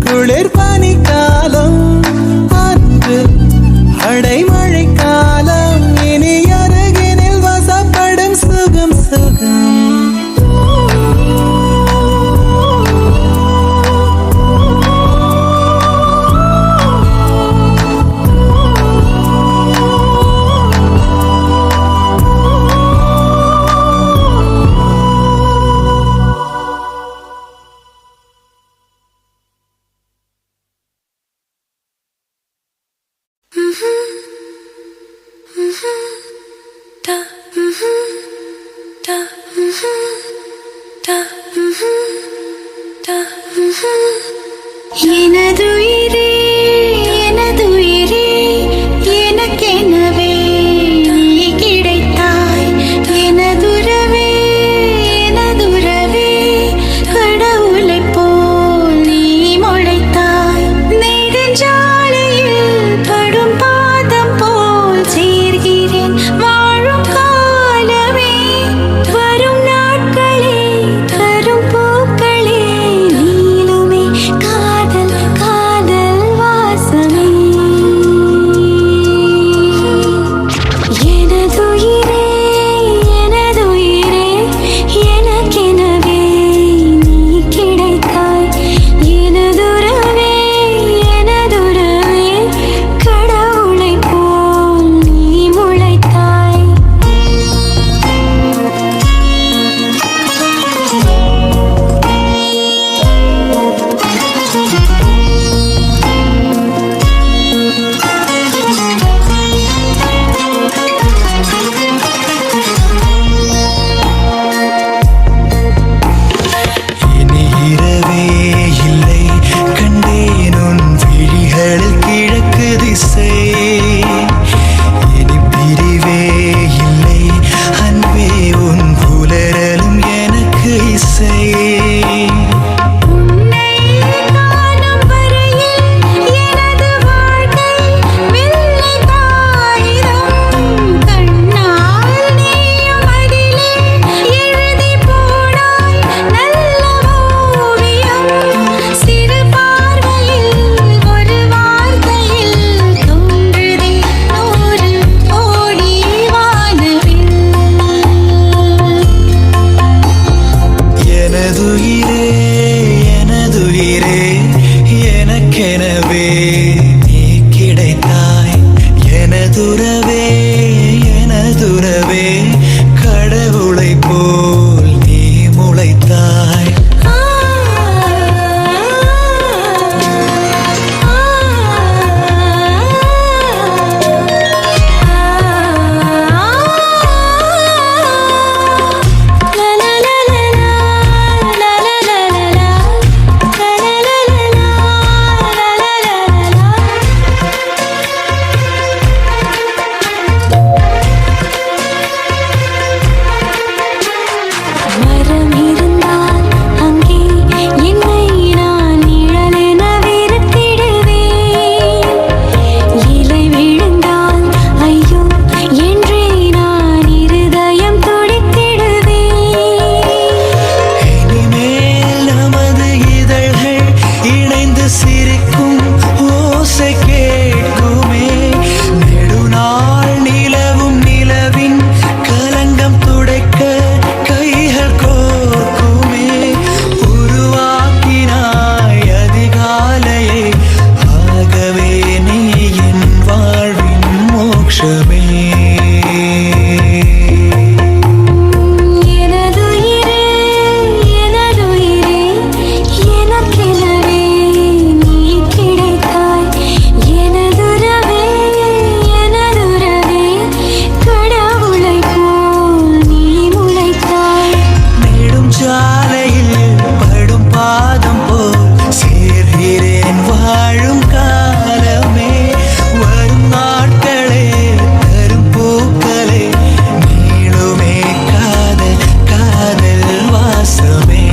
குளிர் பனி காலம் அன்று அடைமழை காலம் இனி அருகினில் வசப்படும் சுகம் சுகம் Da, da, da, da, எனதுயிரே எனதுயிரே எனக்கெனவே நீ கிடைத்தாய் எனதுறவே எனதுறவே கடவுளைப் போல் நீ முளைத்தாய் நெடுஞ்சாலையில் படும் பாதம் போல் சேர்கிறேன் வாழும் காலமே வரும் நாட்களே தரும் பூக்களே நீளுமே காதல் காதல் உறவே கடவுளை போல் நீ முளைத்தாய். மரம் இருந்தால் அங்கே என்னை நான் நிழலென வெறுத்திடுவேன். இலை விழுந்தால் ஐயோ என்றே நான் இருதயம் துடித்திடுவேன். இனிமேல் நமது இதழ்கள் இணைந்து சிரிக்கும் ஓசை கேட்குமே. நெடுநாள் நிலவும் நிலவின் கலங்கம் துடைக்க கைகள் கோர்க்குமே. உருவாக்கினாய் அதிகாலையை, ஆகவே நீ என் வாழ்வின் மோட்சமே. எனதுயிரே எனதுயிரே எனக்கெனவே நீ கிடைத்தாய். எனதுறவே எனதுறவே கடவுளை போல் நீ முளைத்தாய். நெடும் சாலையில் படும் பாதம் போல் சேர்கிறேன் வாழும் காலமே. வரும் நாட்களே தரும் பூக்களே, நீளுமே காதல் காதல் வாசமே.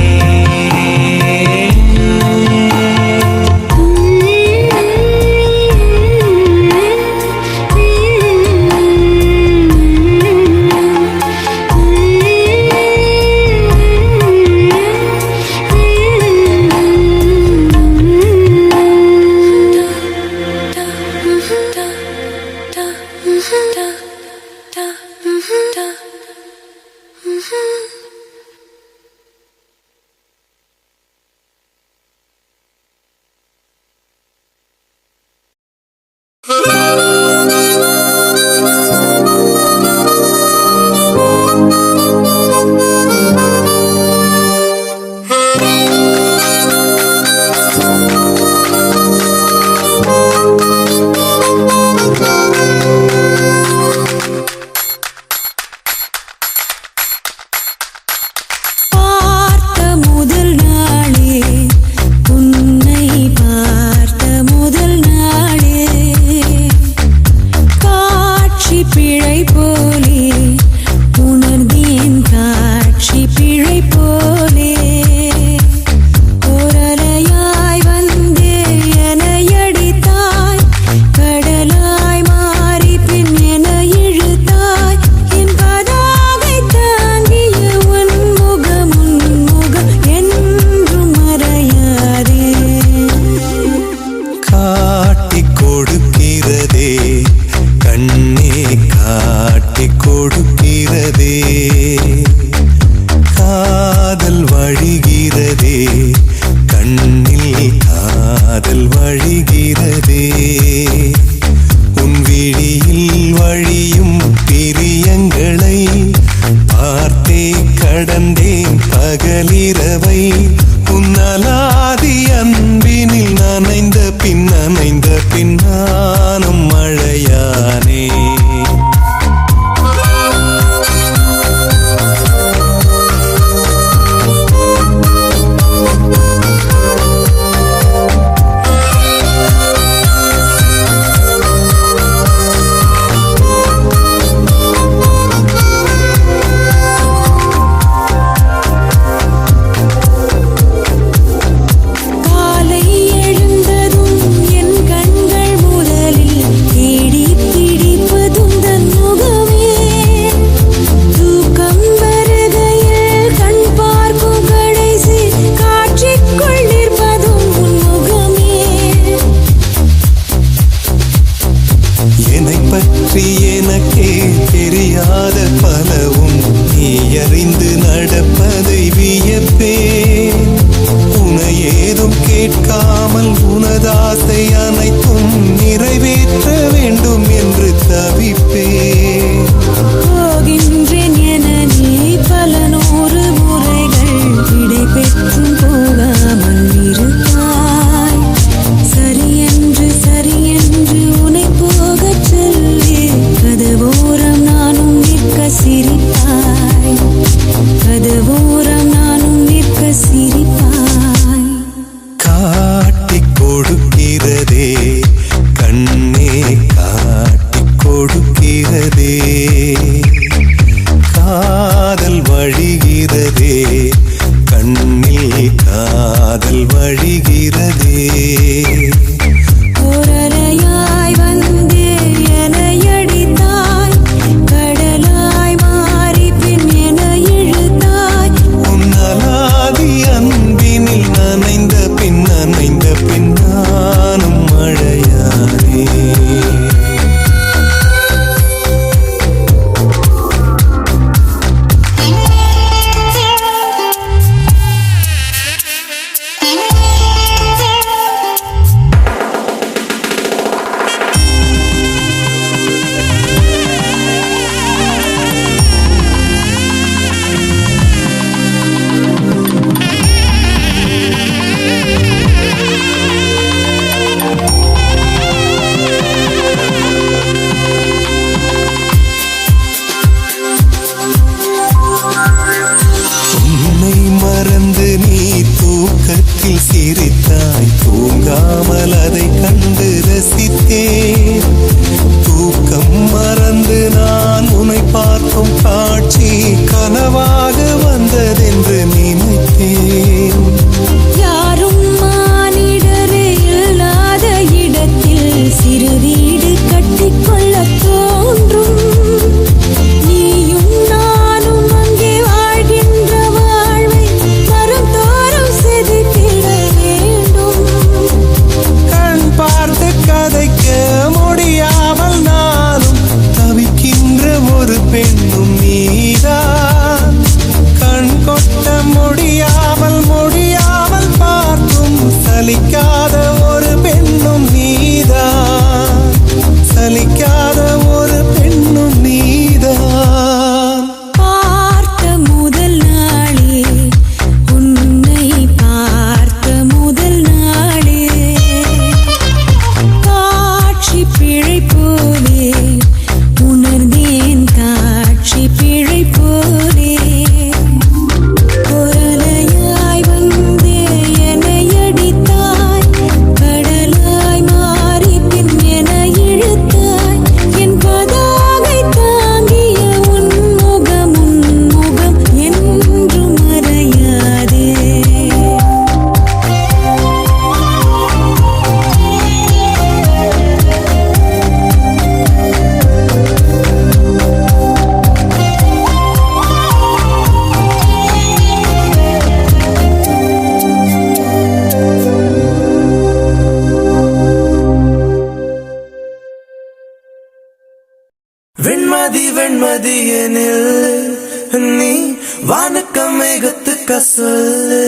பார்க்கும் காட்சி கனவாக வந்ததென்று நினைத்தேன். யாரும் மானிடரே இல்லாத இடத்தில் சிறு வீடு கட்டிக்கொள்ள தோன்றும். நீயும் நானும் அங்கே வாழ்கின்ற வாழ்வை மரம் தோறும் செதுக்கிட வேண்டும். கண் பார்த்து கதைக்க முடியாமல் நானும் தவிக்கின்ற ஒரு பெண்ணும் நீதான். கண் கொட்ட முடியாமல் முடியாமல் பார்க்கும் சலிக்காத ஒரு பெண்ணும் நீதான். சலிக்காத ஒரு பெண்ணும் நீதான். பார்த்த முதல் நாளே உன்னை பார்த்த முதல் நாளே காட்சி பிழை போலே உணர்ந்தேன். காட்சி பிழை போலே கொரலையாய் வந்தே என்னை அடித்தாய். கடலாய் மாறி பின் என இழுத்தாய். என் பதாகை தாங்கிய உன் முகம் என்றும் மறையாதே. வெண்மதி வெண்மதி எனில் நீ வானுக்க மேகத்துக்க சொல்லு.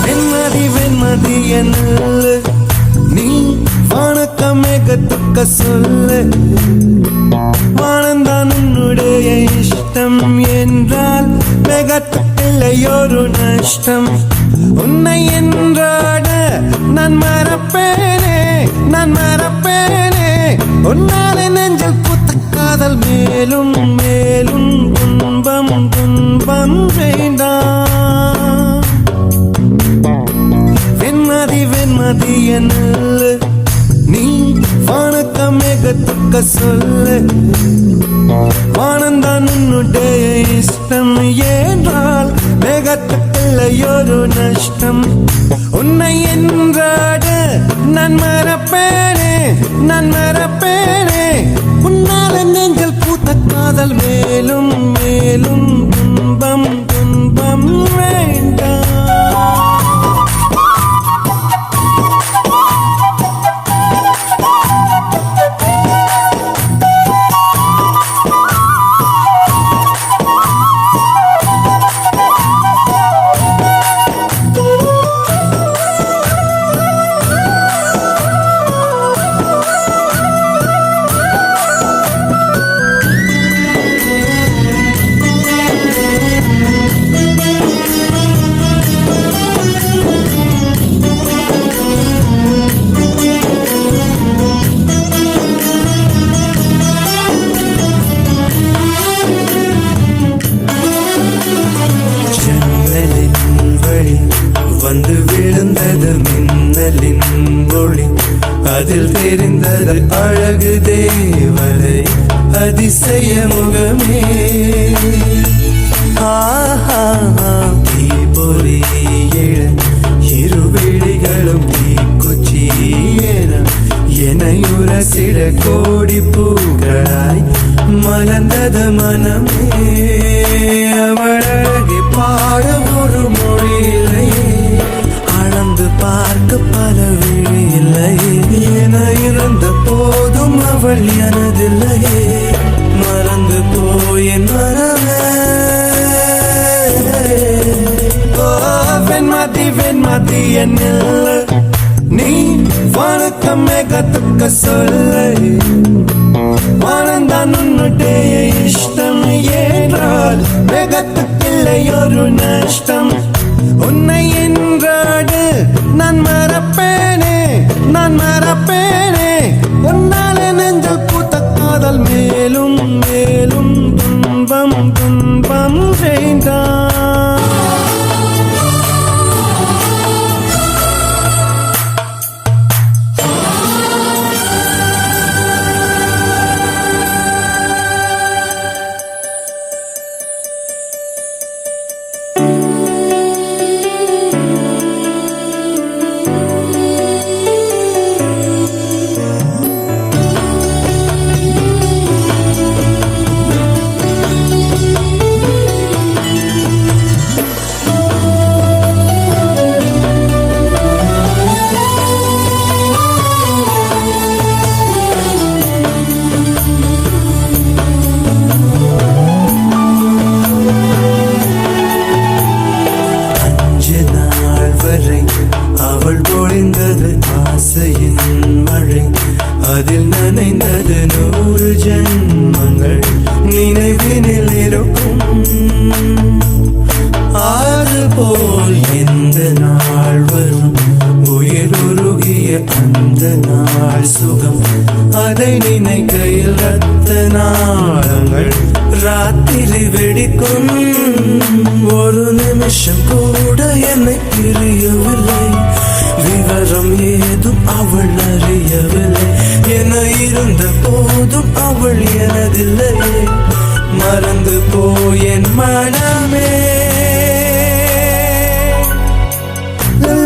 வெண்மதி வெண்மதி எனில் நீ வானுக்க மேகத்துக்க சொல்லு. வானந்தான் உன்னுடைய இஷ்டம் என்றால் மேகத்துக்கில்லையொரு நஷ்டம். உன்னை என்றாட நான் மறப்பேனே நான் மறப்பேனே. உன்னாலே நெஞ்சில் புத்த காதல் மேலும் மேலும் துன்பம் துன்பம் வேண்டாம். வெண்மதி வெண்மதி என்னல் நீ வானக்க மேகத்துக்க சொல்லு. வானந்தான் உன்னுடைய இஷ்டம் என்றால் மேகத்துக்கில்லையொரு நஷ்டம். உன்னை என்றாட நான் மறப்பேனே நான் மறப்பேனே. உன்னால நெஞ்சில் பூத்த காதல் மேலும் மேலும் துன்பம் துன்பம் வேண்டாம். வந்து விழுந்தது மின்னலின் ஒளி. அதில் தெரிந்தது அழகு தேவரை அதிசய முகமே. தீபொறி இருவிழிகளும் தீக்குச்சி எனையுரசிட கோடி பூக்களாய் மலர்ந்தது மனமே. அவழகி பாட ஒரு மொழியிலே அளந்து பார்க்க பல விழி இல்லையே. என இருந்த போதும் அவள் எனதில்லையே. மறந்து போயின் மனமே. வெண்மதி வெண்மதி என்னில் நீ வானுக்க மேகத்துக்க சொல்லு. வானந்தான் உன்னுடைய இஷ்டம் என்றால் மேகத்துக்கில்லையொரு நஷ்டம். உன்னை என்றாடு நான் மறப்பேனே நான் மறப்பேனே. உன்னாலே நெஞ்சல் பூத்த காதல் மேலும் மேலும் துன்பம் துன்பம் துன்பம் வேண்டாம். அவள் பொழிந்தது ஆசையின் மழை, அதில் நனைந்தது 100 ஜென்மங்கள் நினைவினில் இருக்கும். ஆறு போல் எந்த நாள் வரும், உயிர் உருகிய அந்த நாள் சுகம், அதை நினைக்கையில் ரத்த நாளங்கள் ராத்திரி வெடிக்கும். ஒரு நிமிஷம் கூட என்னை பிரியவில்லை, விவரம் ஏதும் அவள் அறியவில்லை. என இருந்த போதும் அவள் எனதில்லையே, மறந்து போய் என் மனமே.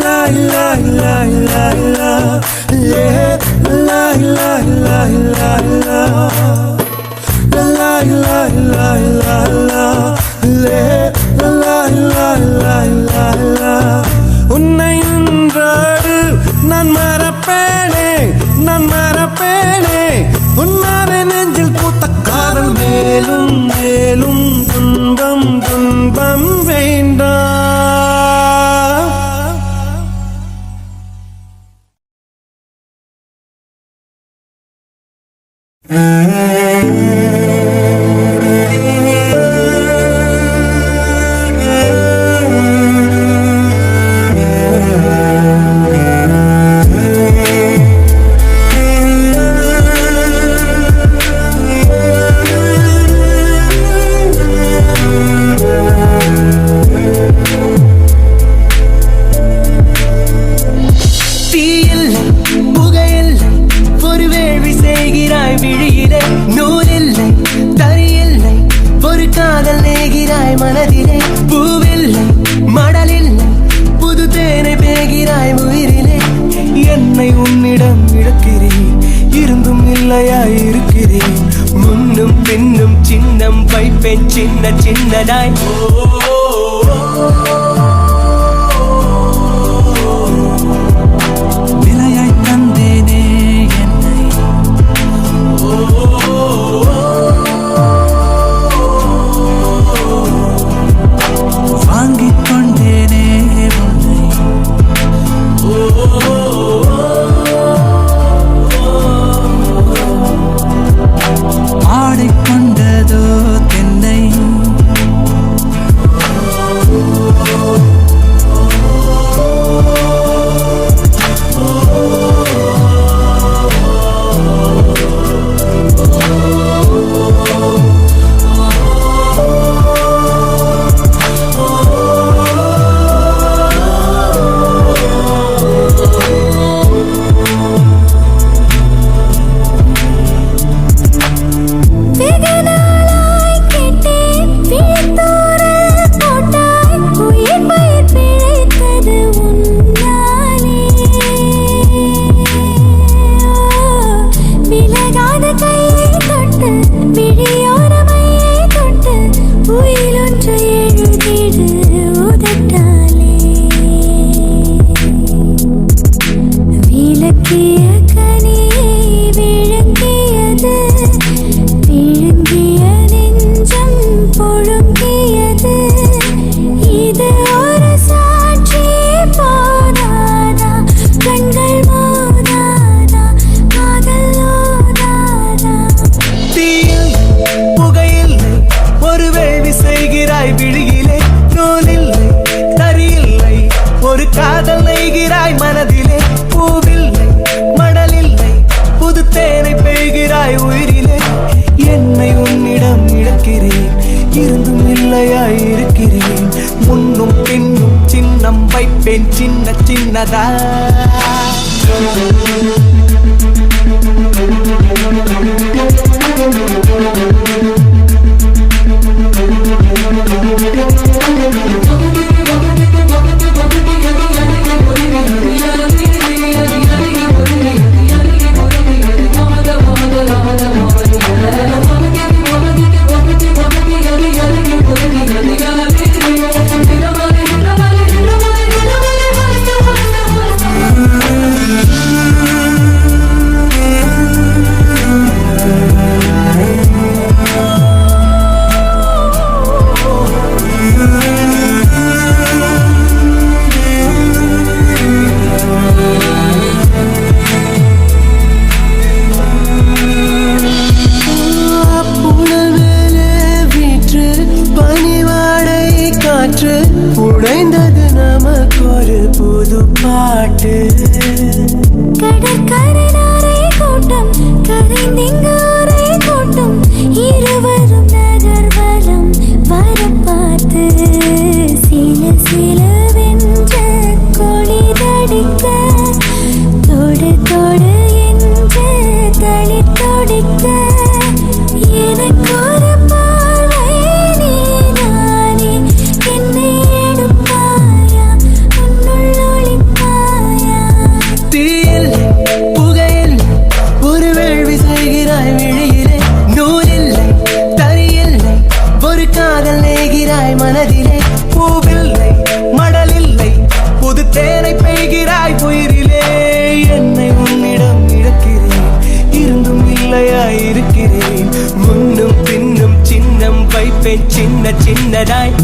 லா லா லா லா லா லே லா லா லா லா லா லா லா லா லா லா லே லா லா லா லா லா. உன்னை நின்றாடு நான் மறப்பேனே, நான் மறப்பேனே. உன்னாலே நெஞ்சில் பூத்த காதல் மேலும் மேலும் துன்பம் துன்பம் வேண்டாம். மனதிலே பூவில்லை மடலில்லை, புது தேனை பேகிறாய் உயிரிலே. என்னை உன்னிடம் இழக்கிறேன், இருந்தும் இல்லையாய் இருக்கிறேன். முன்னும் பின்னும் சின்னம் வைப்பேன் சின்ன சின்னதாய். விலையாய் தந்தேனே என்னை, வாங்கிக் கொண்டேனே உன்னை. ஆடிக்கொண்டதோ தென்னை, விழியிலே இல்லையாயிருக்கிறேன். முன்னும் பின்னும் சின்னம் வைப்பேன் சின்ன சின்னதா. உடைந்தது நமக்கு ஒரு புது பாட்டு. கடற்கரை கூட்டம் கரைந்திங்கோரை கூட்டம் இருவரும் நகர்வலம் வர பார்த்து சில சிலவென்ற கொடி தடிக்க தொடு தொடு என்று தளி தொடிக்க எனக்கு ஒரு பார்வை நீதானே என்னை எடுப்பாயா உன்னுள் ஒளிப்பாயா. தீயில்லை புகையில்லை ஒரு வேள்வி செய்கிறாய் விழியிலே. நூலில்லை தறியில்லை ஒரு காதல் நெய்கிறாய் மனதிலே. பூவில்லை மடலில்லை புது தேனை பெய்கிறாய் உயிரிலே. என்னை உன்னிடம் இழக்கிறேன் இருந்தும் இல்லையாயிருக்கிறேன். முன்னும் பின்னும் சின்னம் வைப்பேன் சின்ன சின்னதாய்.